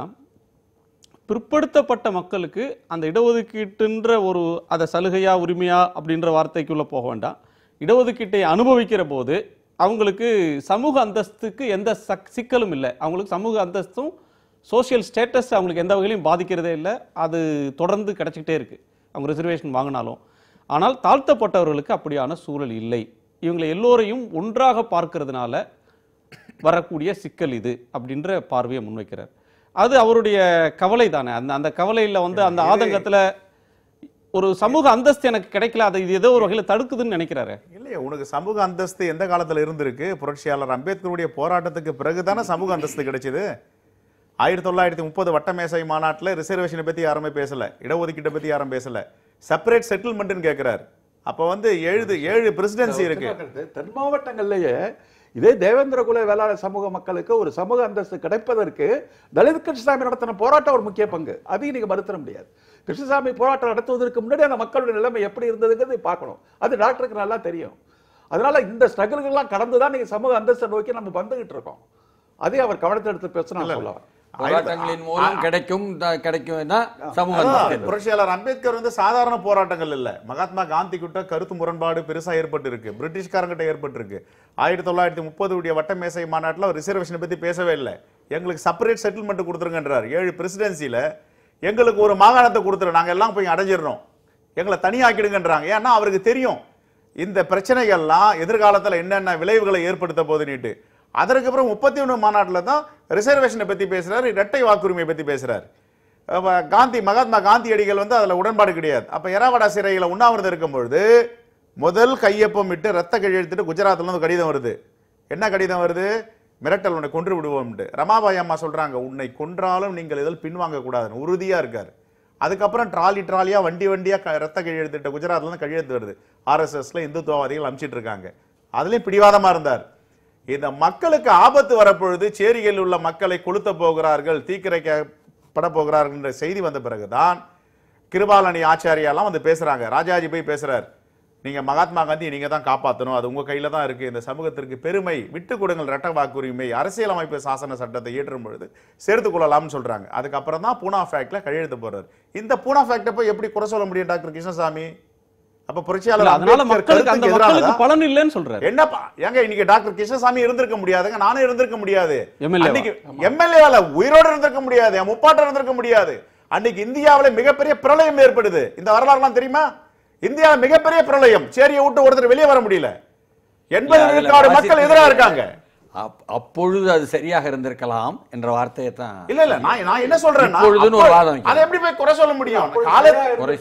பிற்படுத்தப்பட்ட மக்களுக்கு அந்த இடஒதுக்கீட்டுன்ற ஒரு அதை சலுகையா உரிமையா அப்படின்ற வார்த்தைக்குள்ள போக வேண்டாம். இடஒதுக்கீட்டை அனுபவிக்கிற போது அவங்களுக்கு சமூக அந்தஸ்துக்கு எந்த சிக்கலும் இல்லை. அவங்களுக்கு சமூக அந்தஸ்தும் சோசியல் ஸ்டேட்டஸ் அவங்களுக்கு எந்த வகையிலையும் பாதிக்கிறதே இல்லை. அது தொடர்ந்து கிடைச்சிக்கிட்டே இருக்கு அவங்க ரிசர்வேஷன் வாங்கினாலும். ஆனால் தாழ்த்தப்பட்டவர்களுக்கு அப்படியான சூழல் இல்லை. இவங்களை எல்லோரையும் ஒன்றாக பார்க்கறதுனால வரக்கூடிய சிக்கல் இது அப்படின்ற பார்வையை முன்வைக்கிறார். அது அவருடைய கவலை தானே. அந்த கவலையில் வந்து அந்த ஆதங்கத்தில் ஒரு சமூக அந்தஸ்து எனக்கு கிடைக்கல, அது இது ஏதோ ஒரு வகையில் தடுக்குதுன்னு நினைக்கிறாரு. இல்லையா, உனக்கு சமூக அந்தஸ்து எந்த காலத்தில் இருந்திருக்கு? புரட்சியாளர் அம்பேத்கருடைய போராட்டத்துக்கு பிறகுதானே சமூக அந்தஸ்து கிடைச்சது. 1930 வட்டமேசை மாநாட்டில் ரிசர்வேஷனை பற்றி யாருமே பேசல, இடஒதுக்கீட்டை பற்றி யாரும் பேசல, செப்பரேட் செட்டில்மெண்ட்னு கேட்கிறார். அப்போ வந்து 7 பிரசிடென்சி இருக்கு. தென் மாவட்டங்கள்லயே இதே தேவேந்திர குல வேளாளர் சமூக மக்களுக்கு ஒரு சமூக அந்தஸ்து கிடைப்பதற்கு தலித் கிருஷ்ணசாமி நடத்தின போராட்டம் ஒரு முக்கிய பங்கு. அதையும் நீங்க மறுத்திட முடியாது. கிருஷ்ணசாமி போராட்டம் நடத்துவதற்கு முன்னாடி அந்த மக்களுடைய நிலைமை எப்படி இருந்ததுங்கிறது பார்க்கணும். அது டாக்டருக்கு நல்லா தெரியும். அதனால இந்த ஸ்ட்ரகிள்கள்லாம் கடந்துதான் நீங்க சமூக அந்தஸ்தை நோக்கி நம்ம வந்துகிட்டு இருக்கோம். அதே அவர் கவனத்தை எடுத்து பேசினா சொல்லலாம். போராட்டங்களின் மூலம் கிடைக்கும் சமூக அந்தஸ்து. புரட்சியாளர் அம்பேத்கர் வந்து சாதாரண போராட்டங்கள் இல்ல, மகாத்மா காந்தி கிட்ட கருத்து முரண்பாடு பெருசா ஏற்பட்டு இருக்கு, பிரிட்டிஷ்காரங்கிட்ட ஏற்பட்டு இருக்கு. 1930 வட்டமேசை மாநாட்டில் அவர் ரிசர்வேஷனை பத்தி பேசவே இல்லை. எங்களுக்கு செப்பரேட் செட்டில்மெண்ட் கொடுத்துருங்கன்றார். 7 பிரசிடென்சியில எங்களுக்கு ஒரு மாகாணத்தை கொடுத்துரு, நாங்க எல்லாம் போய் அடைஞ்சிடறோம், எங்களை தனியாக்கிடுங்கன்றாங்க. ஏன்னா அவருக்கு தெரியும் இந்த பிரச்சனைகள்லாம் எதிர்காலத்தில் என்னென்ன விளைவுகளை ஏற்படுத்த போதுன்னுட்டு. அதற்கப்புறம் 31 மாநாட்டில் தான் ரிசர்வேஷனை பற்றி பேசுகிறார், இரட்டை வாக்குரிமையை பற்றி பேசுகிறார். மகாத்மா காந்தியடிகள் வந்து அதில் உடன்பாடு கிடையாது. அப்போ எராவடா சிறையில் உண்ணாவிரதம் இருக்கும்பொழுது முதல் கையொப்பம் இட்டு ரத்த கையெழுத்திட்டு குஜராத்தில் இருந்து கடிதம் வருது. என்ன கடிதம் வருது? மிரட்டல், உன்னை கொன்று விடுவோம்ட்டு. ரமாபாய் அம்மா சொல்கிறாங்க, உன்னை கொன்றாலும் நீங்கள் இதில் பின்வாங்க கூடாதுன்னு உறுதியாக இருக்கார். அதுக்கப்புறம் ட்ராலியாக வண்டியாக ரத்த கையெழுத்திட்ட குஜராத்லேருந்து கையெழுத்து வருது. RSSல இந்துத்துவவாதிகள் அனுப்பிச்சிட்டு இருக்காங்க. அதுலேயும் பிடிவாதமாக இருந்தார். இந்த மக்களுக்கு ஆபத்து வரப்பொழுது சேரிகளில் உள்ள மக்களை கொளுத்த போகிறார்கள், தீக்கிரைக்கப்பட போகிறார்கள் என்ற செய்தி வந்த பிறகுதான் கிருபாலனி ஆச்சாரியாலாம் வந்து பேசுறாங்க. ராஜாஜி போய் பேசுறார், நீங்க மகாத்மா காந்தி நீங்க தான் காப்பாற்றணும், அது உங்க கையில தான் இருக்கு, இந்த சமூகத்திற்கு பெருமை, விட்டு கொடுங்கள் இரட்டை வாக்குரிமை, அரசியலமைப்பு சாசன சட்டத்தை ஏற்றும் பொழுது சேர்த்துக் கொள்ளலாம்னு சொல்றாங்க. அதுக்கப்புறம் தான் பூனா ஃபேக்ட்ல கையெழுத்து போறாரு. இந்த பூனா ஃபேக்டை போய் எப்படி குறை சொல்ல முடியும் டாக்டர் கிருஷ்ணசாமி? அப்ப புரட்சியாளர் அதனால மக்களுக்கு பலன் இல்லைன்னு சொல்றாரு. என்னப்பா ஏங்க இன்னைக்கு டாக்டர் கிருஷ்ணசாமி இருந்திருக்க முடியாதுங்க, நானும் இருந்திருக்க முடியாது, எம்எல்ஏ எம்எல்ஏவால உயிரோடு இருந்திருக்க முடியாது, முப்பாட்டம் இருந்திருக்க முடியாது. அன்னைக்கு இந்தியாவில் மிகப்பெரிய பிரளயம் ஏற்படுது. இந்த வரலாறுலாம் தெரியுமா? இந்தியாவில் மிகப்பெரிய பிரளயம், சேரியை விட்டு ஒருத்தர் வெளியே வர முடியல, 80 விழுக்காடு மக்கள் எதிராக இருக்காங்க. அப்பொழுது அது சரியாக இருந்திருக்கலாம் என்ற வார்த்தையை தான். இல்ல நான் என்ன சொல்றேன், அதை எப்படி போய் குறை சொல்ல முடியும்?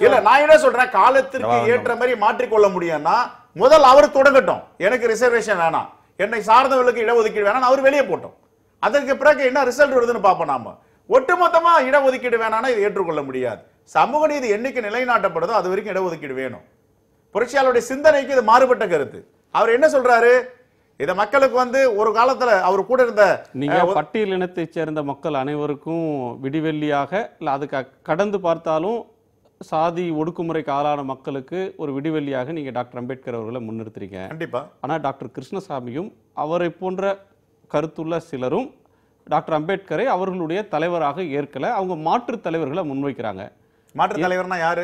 இல்ல நான் என்ன சொல்றேன், காலத்திற்கு ஏற்ற மாதிரி மாற்றிக்கொள்ள முடியும்னா முதல் அவர் தொடங்கட்டும், எனக்கு ரிசர்வேஷன் வேணாம், என்னை சார்ந்தவர்களுக்கு இடஒதுக்கீடு வேணாம், அவர் வெளியே போட்டோம். அதற்கு பிறகு என்ன ரிசல்ட் வருதுன்னு பார்ப்போம். நாம ஒட்டுமொத்தமா இடஒதுக்கீடு வேணாம்னா இதை ஏற்றுக்கொள்ள முடியாது. சமூக நீதி என்னைக்கு நிலைநாட்டப்படுதோ அது வரைக்கும் இடஒதுக்கீடு வேணும். புரட்சியாளருடைய சிந்தனைக்கு இது மாறுபட்ட கருத்து. அவர் என்ன சொல்றாரு, இத மக்களுக்கு வந்து ஒரு காலத்துல அவர் கூட இருந்த நீங்க பட்டியல் இனத்தை சேர்ந்த மக்கள் அனைவருக்கும் விடிவெள்ளியாக இல்ல அதுக்கு கடந்து பார்த்தாலும் சாதி ஒடுக்குமுறைக்கு ஆளான மக்களுக்கு ஒரு விடிவெள்ளியாக நீங்க டாக்டர் அம்பேத்கர் அவர்களை முன்னிறுத்துறீங்க. கண்டிப்பா. ஆனா டாக்டர் கிருஷ்ணசாமியும் அவரை போன்ற கருத்துள்ள சிலரும் டாக்டர் அம்பேத்கரை அவர்களுடைய தலைவராக ஏற்கல, அவங்க மாற்று தலைவர்களை முன்வைக்கிறாங்க. மாற்று தலைவர்னா யாரு?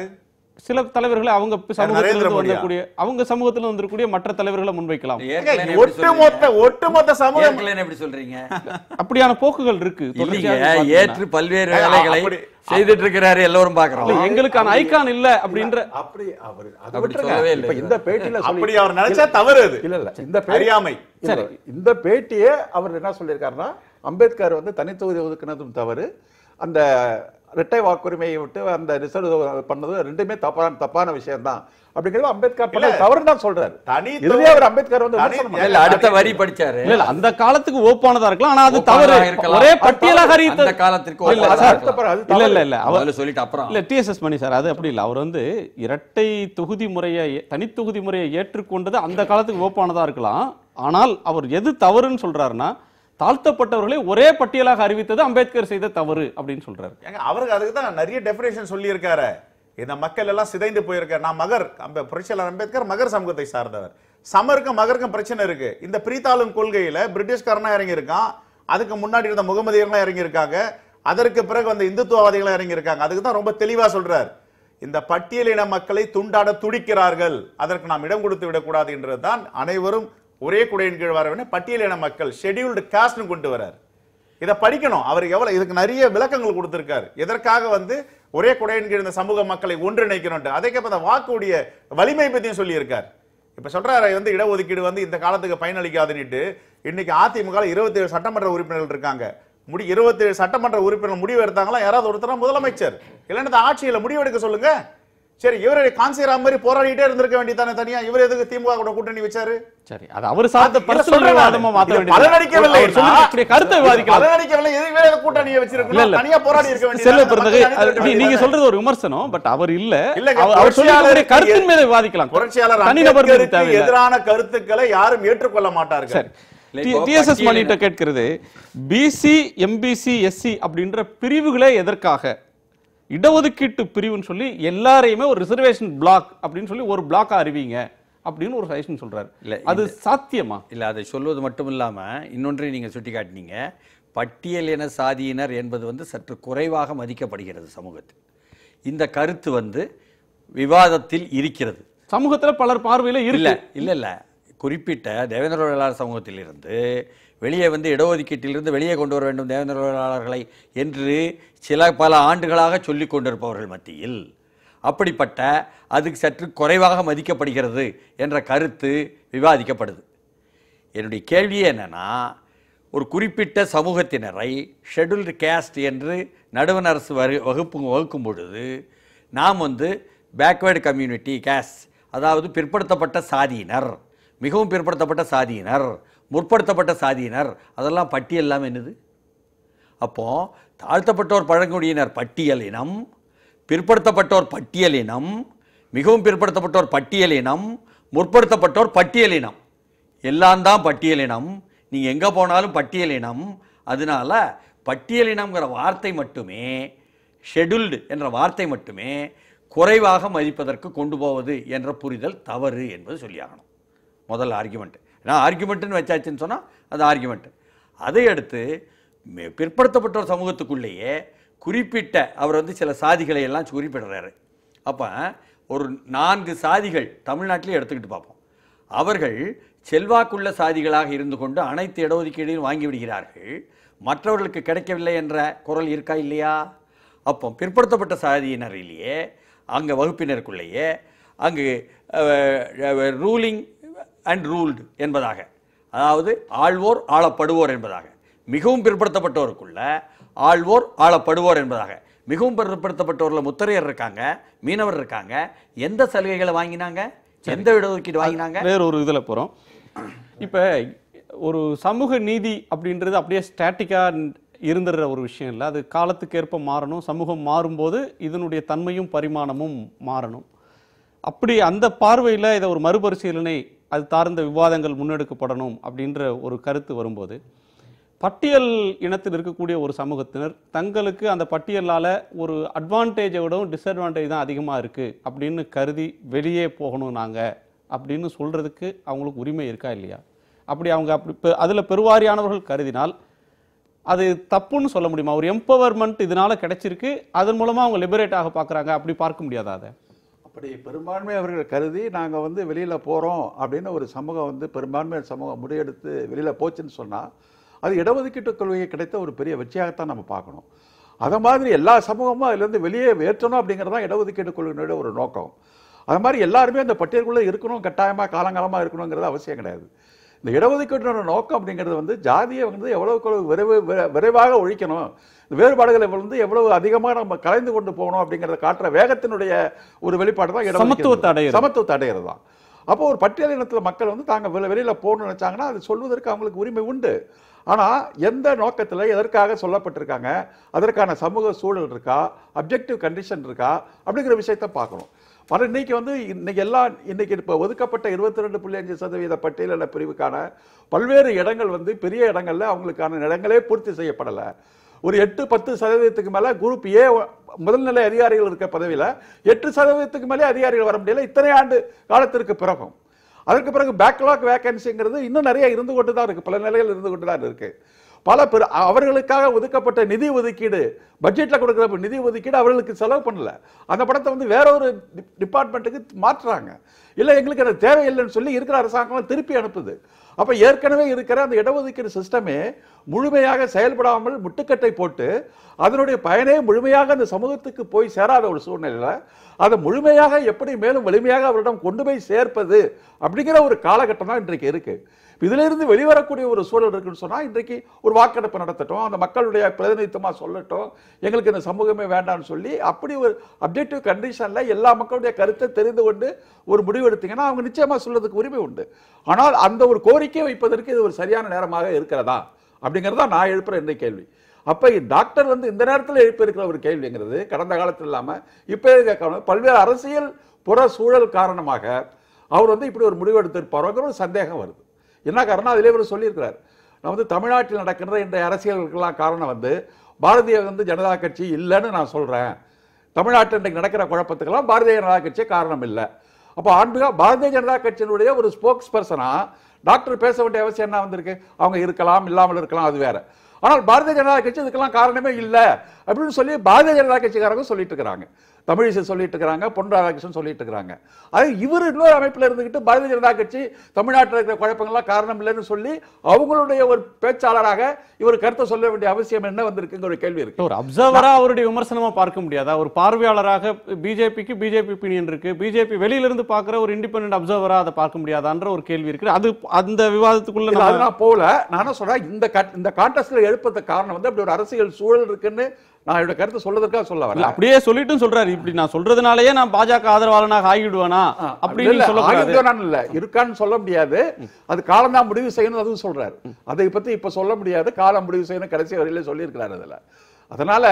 சில தலைவர்களை அவங்க சமூகத்தில் வந்திருக்கூடிய மற்ற தலைவர்களை முன்வைக்கலாம். ஒட்டுமொத்த சமூகம் எப்படி சொல்றீங்க? அப்படியான போக்குகள் இருக்கு. ஏற்று பல்வேறு வேலைகளை செய்துட்டு இருக்கிறாரு, எல்லாரும் பாக்குறோம். எங்களுக்கான ஐகான் இல்ல அப்படின்ற அப்படி அவர் இந்த பேட்டியில அப்படி அவர் நினைச்சா தவறு. அது இல்ல இந்த அறியாமை. சரி, இந்த பேட்டியே அவர் என்ன சொல்லியிருக்காருன்னா, அம்பேத்கர் வந்து தனித்தொகுதி ஒதுக்குனதும் தவறு, அந்த இரட்டை வாக்குரிமையை விட்டு அந்த ரிசர்வ் பண்ணது ரெண்டுமே தப்பான விஷயம் தான் அப்படிங்கிறது அம்பேத்கர் பண்ண தவறு தான் சொல்றாரு. இதுலயே அவர் அம்பேத்கர் வந்து அடுத்த வரி படிச்சாரு. இல்ல அந்த காலத்துக்கு ஓப்பானதா இருக்கலாம், ஆனா அது தவறு. ஒரே பட்டியலாக அறிவித்த காலத்திற்கு இல்ல இல்ல அவர் சொல்லிட்டு அப்புறம் இல்ல டிஎஸ்எஸ் மணி சார் அது அப்படி இல்ல. அவர் வந்து இரட்டை தொகுதி முறையை தனித்தொகுதி முறையை ஏற்றுக்கொண்டது அந்த காலத்துக்கு ஓப்பானதா இருக்கலாம். ஆனால் அவர் எது தவறுன்னு சொல்றாருன்னா, தாழ்த்தப்பட்டவர்களை ஒரே பட்டியலாக அறிவித்தது அம்பேத்கர் செய்த தவறு அப்படின்னு சொல்றாரு. அவருக்கு அதுக்கு தான் நிறைய டெஃபினேஷன் சொல்லி இருக்காரு. இந்த மக்கள் எல்லாம் சிதைந்து போயிருக்காரு. நான் புரட்சியாளர் அம்பேத்கர் மகர் சமூகத்தை சார்ந்தவர். சமருக்கும் மகருக்கும் பிரச்சனை இருக்கு. இந்த பிரித்தாளும் கொள்கையில பிரிட்டிஷ்காரனா இறங்கி இருக்கான், அதுக்கு முன்னாடி இருந்த முகமதியர்களா இறங்கி இருக்காங்க, அதற்கு பிறகு வந்து இந்துத்துவவாதிகளா இறங்கி இருக்காங்க. அதுக்கு தான் ரொம்ப தெளிவா சொல்றாரு, இந்த பட்டியலின மக்களை துண்டாட துடிக்கிறார்கள், அதற்கு நாம் இடம் கொடுத்து விடக்கூடாது என்றதுதான் அனைவரும் ஒரே குடையின் கீழ் வர வேண்டும் பட்டியலின மக்கள் ஷெட்யூல்டு காஸ்ட்னு கொண்டு வரார். இதை படிக்கணும். அவர் எவ்வளவு இதுக்கு நிறைய விளக்கங்கள் கொடுத்திருக்காரு. எதற்காக வந்து ஒரே குடையின் கீழ் இந்த சமூக மக்களை ஒன்றிணைக்கணும், அதேக்கப்புறம் அந்த வாக்குடைய வலிமை பத்தியும் சொல்லி இருக்கார். இப்ப சொல்றாரு வந்து இடஒதுக்கீடு வந்து இந்த காலத்துக்கு பயனளிக்காதுன்னுட்டு. இன்னைக்கு அதிமுக 27 சட்டமன்ற உறுப்பினர்கள் இருக்காங்க. 27 சட்டமன்ற உறுப்பினர்கள் முடிவு எடுத்தாங்களா? யாராவது ஒருத்தர் முதலமைச்சர் இல்லைன்னா ஆட்சியில முடிவு எடுக்க சொல்லுங்க. சரி, இவரு காஞ்சிராம் மாதிரி போராடிட்டே இருந்திருக்க வேண்டியதானே தனியா? இவர் எதுக்கு திமுக கூட கூட்டணி வச்சாரு? சரி, அது அவர் சார்ந்த பர்சனல் விவாதமா மாத்த வேண்டியது. பலனடிக்கவில்லை, சொல்லக்கூடிய கருத்தை விவாதிக்கலாம். பலனடிக்கவில்லை, எதுக்கு வேற கூட்டணியை வச்சிருக்கணும்? தனியா போராடி இருக்க வேண்டியது. செல்வ பிறந்தகை நீங்க சொல்றது ஒரு விமர்சனம், பட் அவர் இல்ல. அவர் சொல்லக்கூடிய கருத்தின் மீது விவாதிக்கலாம். புரட்சியாளர் அம்பேத்கருக்கு எதிரான கருத்துக்களை யாரும் ஏற்றுக்கொள்ள மாட்டார்கள். சரி, டிஎஸ்எஸ் மணிட்ட கேட்கிறது, பிசி எம்பிசி எஸ்சி அப்படின்ற பிரிவுகளே எதற்காக? இடஒதுக்கீட்டு பிரிவுன்னு சொல்லி எல்லாரையுமே ஒரு ரிசர்வேஷன் பிளாக் அப்படின்னு சொல்லி ஒரு பிளாக் அறிவிங்க அப்படின்னு ஒரு சஜஷன் சொல்றாரு. அது சாத்தியமா? இல்ல, அதை சொல்வது மட்டும் இல்லாம இன்னொன்றை நீங்க சுட்டி காட்டினீங்க. பட்டியலின சாதியினர் என்பது வந்து சற்று குறைவாக மதிக்கப்படுகிறது சமூகத்தில். இந்த கருத்து வந்து விவாதத்தில் இருக்கிறது. சமூகத்தில் பலர் பார்வையில் இல்ல இல்ல இல்ல குறிப்பிட்ட தேவேந்திர தொழிலாளர் சமூகத்திலிருந்து வெளியே வந்து இடஒதுக்கீட்டிலிருந்து வெளியே கொண்டு வர வேண்டும் தேவேந்திர தொழிலாளர்களை என்று பல ஆண்டுகளாக சொல்லிக் கொண்டிருப்பவர்கள் மத்தியில் அப்படிப்பட்ட அதுக்கு சற்று குறைவாக மதிக்கப்படுகிறது என்ற கருத்து விவாதிக்கப்படுது. என்னுடைய கேள்வியே என்னன்னா, ஒரு குறிப்பிட்ட சமூகத்தினரை ஷெட்யூல்டு கேஸ்ட் என்று நடுவண் அரசு வகுக்கும் பொழுது நாம் வந்து பேக்வேர்டு கம்யூனிட்டி கேஸ்ட், அதாவது பிற்படுத்தப்பட்ட சாதியினர், மிகவும் பிற்படுத்தப்பட்ட சாதியினர், முற்படுத்தப்பட்ட சாதியினர், அதெல்லாம் பட்டியல் இல்லாமல் என்னது? அப்போது தாழ்த்தப்பட்டோர் பழங்குடியினர் பட்டியலினம், பிற்படுத்தப்பட்டோர் பட்டியலினம், மிகவும் பிற்படுத்தப்பட்டோர் பட்டியலினம், முற்படுத்தப்பட்டோர் பட்டியலினம், எல்லாம் தான் பட்டியலினம். நீங்கள் எங்கே போனாலும் பட்டியலினம். அதனால பட்டியலினம்ங்கிற வார்த்தை மட்டுமே, ஷெட்யூல்டு என்ற வார்த்தை மட்டுமே குறைவாக மதிப்பதற்கு கொண்டு போவது என்ற புரிதல் தவறு என்பது சொல்லியாகணும். முதல் ஆர்குமெண்ட். ஏன்னா ஆர்குமெண்ட்டுன்னு வச்சாச்சுன்னு சொன்னால் அது ஆர்குமெண்ட். அதை அடுத்து பிற்படுத்தப்பட்ட சமூகத்துக்குள்ளேயே குறிப்பிட்ட அவர் சில சாதிகளை எல்லாம் குறிப்பிடுறாரு. அப்போ ஒரு 4 சாதிகள் தமிழ்நாட்டிலே எடுத்துக்கிட்டு பார்ப்போம். அவர்கள் செல்வாக்குள்ள சாதிகளாக இருந்து கொண்டு அனைத்து இடஒதுக்கீடையும் வாங்கி விடுகிறார்கள். மற்றவர்களுக்கு கிடைக்கவில்லை என்ற குரல் இருக்கா இல்லையா? அப்போ பிற்படுத்தப்பட்ட சாதியினரிலேயே அங்கே வகுப்பினருக்குள்ளேயே அங்கு ரூலிங் அண்ட் ரூல்டு என்பதாக, அதாவது ஆள்வோர் ஆளப்படுவோர் என்பதாக, மிகவும் பிற்படுத்தப்பட்டோருக்குள்ள ஆள்வோர் ஆளப்படுவோர் என்பதாக, மிகவும் பிற்படுத்தப்பட்டவர்கள் முத்தரையர் இருக்காங்க, மீனவர் இருக்காங்க. எந்த சலுகைகளை வாங்கினாங்க? எந்த இடஒதுக்கீடு வாங்கினாங்க? வேற ஒரு இதில் போகிறோம். இப்போ ஒரு சமூக நீதி அப்படின்றது அப்படியே ஸ்டாட்டிக்காக இருந்துடுற ஒரு விஷயம் இல்லை. அது காலத்துக்கேற்ப மாறணும். சமூகம் மாறும்போது இதனுடைய தன்மையும் பரிமாணமும் மாறணும். அப்படி அந்த பார்வையில் இதை ஒரு மறுபரிசீலனை, அது சார்ந்த விவாதங்கள் முன்னெடுக்கப்படணும் அப்படின்ற ஒரு கருத்து வரும்போது, பட்டியல் இனத்தில் இருக்கக்கூடிய ஒரு சமூகத்தினர் தங்களுக்கு அந்த பட்டியலால் ஒரு அட்வான்டேஜை விடவும் டிஸ்அட்வான்டேஜ் தான் அதிகமாக இருக்குது அப்படின்னு கருதி வெளியே போகணும் நாங்கள் அப்படின்னு சொல்கிறதுக்கு அவங்களுக்கு உரிமை இருக்கா இல்லையா? அப்படி அவங்க அப்படி அதில் பெருவாரியானவர்கள் கருதினால் அது தப்புன்னு சொல்ல முடியுமா? ஒரு எம்பவர்மெண்ட் இதனால் கிடைச்சிருக்கு, அதன் மூலமாக அவங்க லிபரேட் ஆக பார்க்குறாங்க, அப்படி பார்க்க முடியாதா? அதை அப்படி பெரும்பான்மை அவர்கள் கருதி நாங்கள் வெளியில் போகிறோம் அப்படின்னு ஒரு சமூகம் பெரும்பான்மை சமூகம் முடிவெடுத்து வெளியில் போச்சுன்னு சொன்னால் அது இடஒதுக்கீட்டு கொள்கையை கிடைத்த ஒரு பெரிய வெற்றியாகத்தான் நம்ம பார்க்கணும். அதை மாதிரி எல்லா சமூகமும் அதுலேருந்து வெளியே ஏற்றணும் அப்படிங்கிறது தான் இடஒதுக்கீட்டு கொள்கையினுடைய ஒரு நோக்கம். அது மாதிரி எல்லாருமே அந்த பட்டியலுக்குள்ளே இருக்கணும், கட்டாயமாக காலங்காலமாக இருக்கணுங்கிறது அவசியம் கிடையாது. இந்த இடஒதுக்கீட்டோட நோக்கம் அப்படிங்கிறது ஜாதியை எவ்வளவு விரைவாக ஒழிக்கணும், இந்த வேறுபாடுகளை எவ்வளவு அதிகமாக நம்ம கலைந்து கொண்டு போகணும் அப்படிங்கிறத காட்டுற வேகத்தினுடைய ஒரு வெளிப்பாடு தான் சமத்துவத்தை அடையிறது தான். அப்போ ஒரு பட்டியல் இனத்தில் மக்கள் தாங்க வெளியில் போகணும்னு நினைச்சாங்கன்னா அது சொல்வதற்கு அவங்களுக்கு உரிமை உண்டு. ஆனால் எந்த நோக்கத்தில் எதற்காக சொல்லப்பட்டிருக்காங்க, அதற்கான சமூக சூழல் இருக்கா, அப்ஜெக்டிவ் கண்டிஷன் இருக்கா அப்படிங்கிற விஷயத்தை பார்க்கணும். இன்னைக்கு இப்போ ஒதுக்கப்பட்ட 22.5% பட்டியலின பிரிவுக்கான பல்வேறு இடங்கள் பெரிய இடங்கள்ல அவங்களுக்கான இடங்களே பூர்த்தி செய்யப்படலை. ஒரு 8-10% மேலே குரூப் ஏ முதல்நிலை அதிகாரிகள் இருக்க பதவியில் 8% மேலே அதிகாரிகள் வர முடியல இத்தனை ஆண்டு காலத்திற்கு பிறகும். அதற்கு பிறகு பேக்லாக் வேகன்சிங்கிறது இன்னும் நிறைய இருந்து கொண்டு தான் இருக்கு, பல நிலைகள் இருந்து கொண்டு தான் இருக்கு. அவர்களுக்காக ஒதுக்கப்பட்ட நிதி ஒதுக்கீடு, பட்ஜெட்ல கொடுக்கிற நிதி ஒதுக்கீடு அவர்களுக்கு செலவு பண்ணல. அந்த படத்தை வேற ஒரு டிபார்ட்மெண்ட்டுக்கு மாற்றுறாங்க. இல்லை எங்களுக்கு அது தேவையில்லைன்னு சொல்லி இருக்கிற அரசாங்கம் திருப்பி அனுப்புது. அப்ப ஏற்கனவே இருக்கிற அந்த இடஒதுக்கீடு சிஸ்டமே முழுமையாக செயல்படாமல் முட்டுக்கட்டை போட்டு அதனுடைய பயனே முழுமையாக அந்த சமூகத்துக்கு போய் சேராத ஒரு சூழ்நிலையில அதை முழுமையாக எப்படி மேலும் வலிமையாக அவரிடம் கொண்டு போய் சேர்ப்பது அப்படிங்கிற ஒரு காலகட்டம் தான் இன்றைக்கு இருக்கு. இதிலிருந்து வெளிவரக்கூடிய ஒரு சூழல் இருக்குன்னு சொன்னா இன்றைக்கு ஒரு வாக்கெடுப்பு நடத்தட்டும், அந்த மக்களுடைய பிரதிநிதித்துவமா சொல்லட்டும், எங்களுக்கு இந்த சமூகமே வேண்டாம்னு சொல்லி அப்படி ஒரு அப்ஜெக்டிவ் கண்டிஷன்ல எல்லா மக்களுடைய கருத்தை தெரிந்து கொண்டு ஒரு முடிவு எடுத்தீங்கன்னா அவங்க நிச்சயமா சொல்றதுக்கு உரிமை உண்டு. ஆனால் அந்த ஒரு கோரிக்கை வைப்பதற்கு இது ஒரு சரியான நேரமாக இருக்கிறதா அப்படிங்கிறதா நான் எழுப்புற இந்த கேள்வி. அப்ப டாக்டர் இந்த நேரத்தில் எழுப்ப இருக்கிற ஒரு கேள்விங்கிறது கடந்த காலத்தில் இல்லாம இப்ப பல்வேறு அரசியல் புற சூழல் காரணமாக அவர் இப்படி ஒரு முடிவு எடுத்திருப்பாரோங்கிற ஒரு சந்தேகம் வருது. என்ன காரணம்? அதிலே இவர் சொல்லியிருக்கிறார், நான் தமிழ்நாட்டில் நடக்கிற இந்த அரசியலுக்கெல்லாம் காரணம் பாரதிய ஜனதா கட்சி இல்லைன்னு நான் சொல்றேன். தமிழ்நாட்டில் இன்றைக்கு நடக்கிற குழப்பத்துக்கெல்லாம் பாரதிய ஜனதா கட்சி காரணம் இல்லை. அப்போ பாரதிய ஜனதா கட்சியினுடைய ஒரு ஸ்போக்ஸ் பர்சனா டாக்டர் பேச வேண்டிய அவசியம் என்ன வந்திருக்கு? அவங்க இருக்கலாம், இல்லாமல் இருக்கலாம், அது வேற. ஆனால் பாரதிய ஜனதா கட்சி இதுக்கெல்லாம் காரணமே இல்லை அப்படின்னு சொல்லி பாரதிய ஜனதா கட்சிக்காரங்க சொல்லிட்டு இருக்கிறாங்க, தமிழிசை சொல்லிட்டு இருக்கிறாங்க, பொன் ராதாகிருஷ்ணன் சொல்லிட்டு இருக்கிறாங்க. அது இவர் இன்னொரு அமைப்பில் இருந்துகிட்டு பாரதிய ஜனதா கட்சி தமிழ்நாட்டில் இருக்கிற குழப்பங்கள்லாம் காரணம் இல்லைன்னு சொல்லி அவங்களுடைய ஒரு பேச்சாளராக இவர் கருத்தை சொல்ல வேண்டிய அவசியம் என்ன வந்திருக்குங்கிற ஒரு கேள்வி இருக்கு. ஒரு அப்சர்வரா அவருடைய விமர்சனமா பார்க்க முடியாதா? ஒரு பார்வையாளராக பிஜேபிக்கு பிஜேபி ஒப்பீனியன் இருக்கு, பிஜேபி வெளியிலிருந்து பார்க்குற ஒரு இண்டிபெண்டன்ட் அப்சர்வரா அதை பார்க்க முடியாதான்ற ஒரு கேள்வி இருக்கு. அது அந்த விவாதத்துக்குள்ள நான் போல நான் சொல்றேன், இந்த கான்டெஸ்ட்ல எழுப்பதுக்கு காரணம் அப்படி ஒரு அரசியல் சூழல் இருக்குன்னு நான் என்னோட கருத்து சொல்றதுக்காக சொல்ல வரல. அப்படியே சொல்லிட்டு சொல்றாரு, இப்படி நான் சொல்றதுனாலயே நான் பாஜக ஆதரவாளனாக ஆகிடுவேனா அப்படின்னு இல்ல, இருக்கான்னு சொல்ல முடியாது. அது காலம் தான் முடிவு செய்யணும் அதுவும் சொல்றாரு. அதை பத்தி இப்ப சொல்ல முடியாது, காலம் முடிவு செய்யணும் கடைசி வரையில சொல்லி இருக்கிறாரு அதுல. அதனால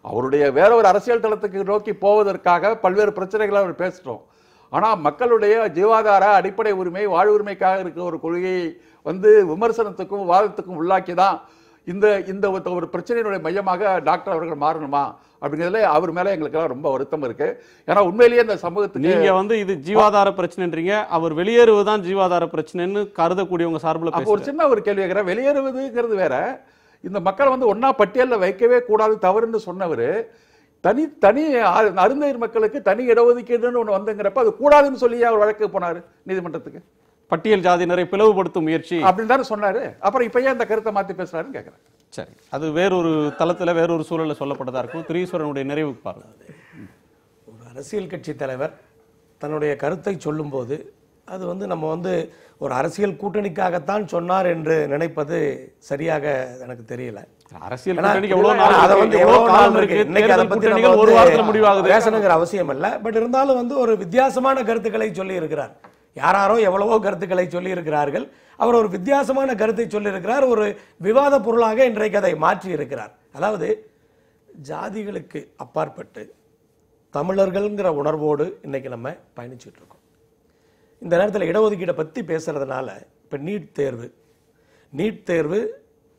அவருடைய வேற ஒரு அரசியல் தளத்துக்கு நோக்கி போவதற்காக பல்வேறு பிரச்சனைகளை அவர் பேசுறோம். ஆனா மக்களுடைய ஜீவாதார அடிப்படை உரிமை வாழ்வுரிமைக்காக இருக்கிற ஒரு கொள்கையை வந்து விமர்சனத்துக்கும் வாதத்துக்கும் உள்ளாக்கி தான் இந்த இந்த ஒரு பிரச்சனையினுடைய மையமாக டாக்டர் அவர்கள் மாறணுமா அப்படிங்கிறதுல அவர் மேல எங்களுக்கெல்லாம் ரொம்ப வருத்தம் இருக்கு. ஏன்னா உண்மையிலேயே இந்த சமூகத்துக்கு நீங்க வந்து இது ஜீவாதார பிரச்சனைன்றீங்க, அவர் வெளியேறுவதுதான் ஜீவாதார பிரச்சனைன்னு கருதக்கூடியவங்க சார்பில் அப்போ ஒரு சின்ன ஒரு கேள்வி கேட்கிறேன். வெளியேறுவதுங்கிறது வேற, இந்த மக்களை வந்து ஒன்னா பட்டியலில் வைக்கவே கூடாது தவறுன்னு சொன்னவர் தனி தனி அருந்ததியர் மக்களுக்கு தனி இடஒதுக்கீடுன்னு ஒன்று வந்துங்கிறப்ப அது கூடாதுன்னு சொல்லி அவர் வழக்கு போனார் நீதிமன்றத்துக்கு. பட்டியல் ஜாதியினரை பிளவுபடுத்தும் முயற்சி அப்படின்னு தானே சொன்னாரு. அப்புறம் இப்ப ஏன் இந்த கருத்தை மாத்தி பேசுறாருன்னு கேட்கிறேன். சரி, அது வேறொரு தளத்துல வேறொரு சூழல்ல சொல்லப்பட்டதா இருக்கும். திரீஸ்வரனுடைய நிறைவுக்கு பாருங்க. ஒரு அரசியல் கட்சி தலைவர் தன்னுடைய கருத்தை சொல்லும்போது அது வந்து நம்ம வந்து ஒரு அரசியல் கூட்டணிக்காகத்தான் சொன்னார் என்று நினைப்பது சரியாக எனக்கு தெரியல. அரசியல் ஏன்னா, கூட்டணிக்கு எவ்வளவு நாள் அதை இருக்கு, வந்து எவ்வளவு எவ்வளவு காலம் நாள் இருக்கு, இருக்கு, இன்னைக்கு அதை தேர்தல் பத்தி கூட்டணிகள் நம்ம ஒரு வந்து வாரத்துல முடிவாகுது. பேசணுங்கிற அவசியம் இல்லை. பட் இருந்தாலும் வந்து ஒரு வித்தியாசமான கருத்துக்களை சொல்லி இருக்கிறார். யாராரோ எவ்வளவோ கருத்துக்களை சொல்லி இருக்கிறார்கள். அவர் ஒரு வித்தியாசமான கருத்தை சொல்லி இருக்கிறார். ஒரு விவாத பொருளாக இன்றைக்கு அதை மாற்றி இருக்கிறார். அதாவது ஜாதிகளுக்கு அப்பாற்பட்டு தமிழர்கள்ங்கிற உணர்வோடு இன்னைக்கு நம்ம பயணிச்சுட்டு இருக்கோம். இந்த நேரத்தில் இடஒதுக்கீடை பற்றி பேசுறதுனால இப்போ நீட் தேர்வு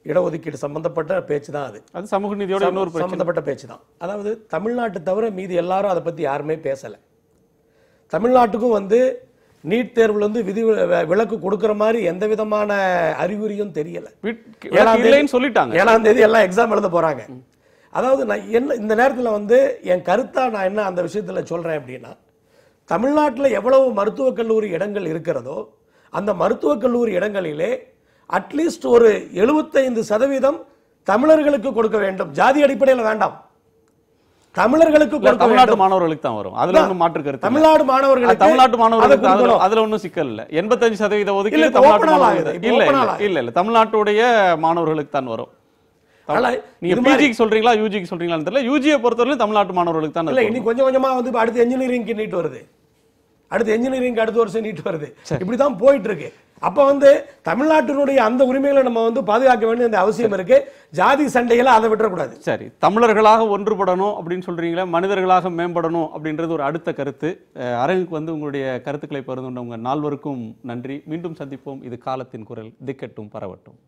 இடஒதுக்கீடு சம்பந்தப்பட்ட பேச்சு தான். அது சமூக நீதியோட இன்னொரு பிரச்சனை. சம்பந்தப்பட்ட பேச்சு தான். அதாவது தமிழ்நாட்டை தவிர மீதி எல்லாரும் அதை பற்றி யாருமே பேசலை. தமிழ்நாட்டுக்கும் வந்து நீட் தேர்வுல வந்து விதி விலக்கு கொடுக்கிற மாதிரி எந்த விதமான அறிகுறியும் தெரியல. சொல்லிட்டாங்க 7ஆம் தேதி எல்லாம் எக்ஸாம் எழுத போறாங்க. அதாவது நான் என்ன இந்த நேரத்தில் வந்து என் கருத்தா நான் என்ன அந்த விஷயத்துல சொல்றேன் அப்படின்னா, தமிழ்நாட்டில் எவ்வளவு மருத்துவக் கல்லூரி இடங்கள் இருக்கிறதோ அந்த மருத்துவக் கல்லூரி இடங்களிலே அட்லீஸ்ட் ஒரு 75% தமிழர்களுக்கு கொடுக்க வேண்டும். ஜாதி அடிப்படையில் வேண்டாம், தமிழர்களுக்கு தமிழ்நாட்டு மாணவர்களுக்கு தான் வரும். அதுல ஒன்றும் மாற்று கருத்து. தமிழ்நாட்டு மாணவர்களுக்கு அதுல ஒன்றும் சிக்கல் இல்ல. 85% ஒதுக்கீடு தமிழ்நாட்டுடைய மாணவர்களுக்கு தான் வரும். நீங்க பிஜிக்கு சொல்றீங்களா யூஜிக்கு சொல்றீங்களான்னு தெரியல. யூஜியை பொறுத்தவரை தமிழ்நாட்டு மாணவர்களுக்கு தான் இல்ல. இனி கொஞ்சம் கொஞ்சமா வந்து அடுத்து என்ஜினியரிங் நீட் வருது, அடுத்து என்ஜினியரிங் அடுத்த வருஷம் நீட் வருது, இப்படிதான் போயிட்டு இருக்கு. அப்ப வந்து தமிழ்நாட்டினுடைய அந்த உரிமைகளை நம்ம வந்து பாதுகாக்க வேண்டிய அந்த அவசியம் இருக்கு. ஜாதி சண்டைகளை அதை விட்டுறக்கூடாது. சரி, தமிழர்களாக ஒன்றுபடணும் அப்படின்னு சொல்றீங்களா, மனிதர்களாக மேம்படணும் அப்படின்றது ஒரு அடுத்த கருத்து. அரங்குக்கு வந்து உங்களுடைய கருத்துக்களை பகிர்ந்து உங்க நால்வருக்கும் நன்றி. மீண்டும் சந்திப்போம். இது காலத்தின் குரல். திக்கட்டும் பரவட்டும்.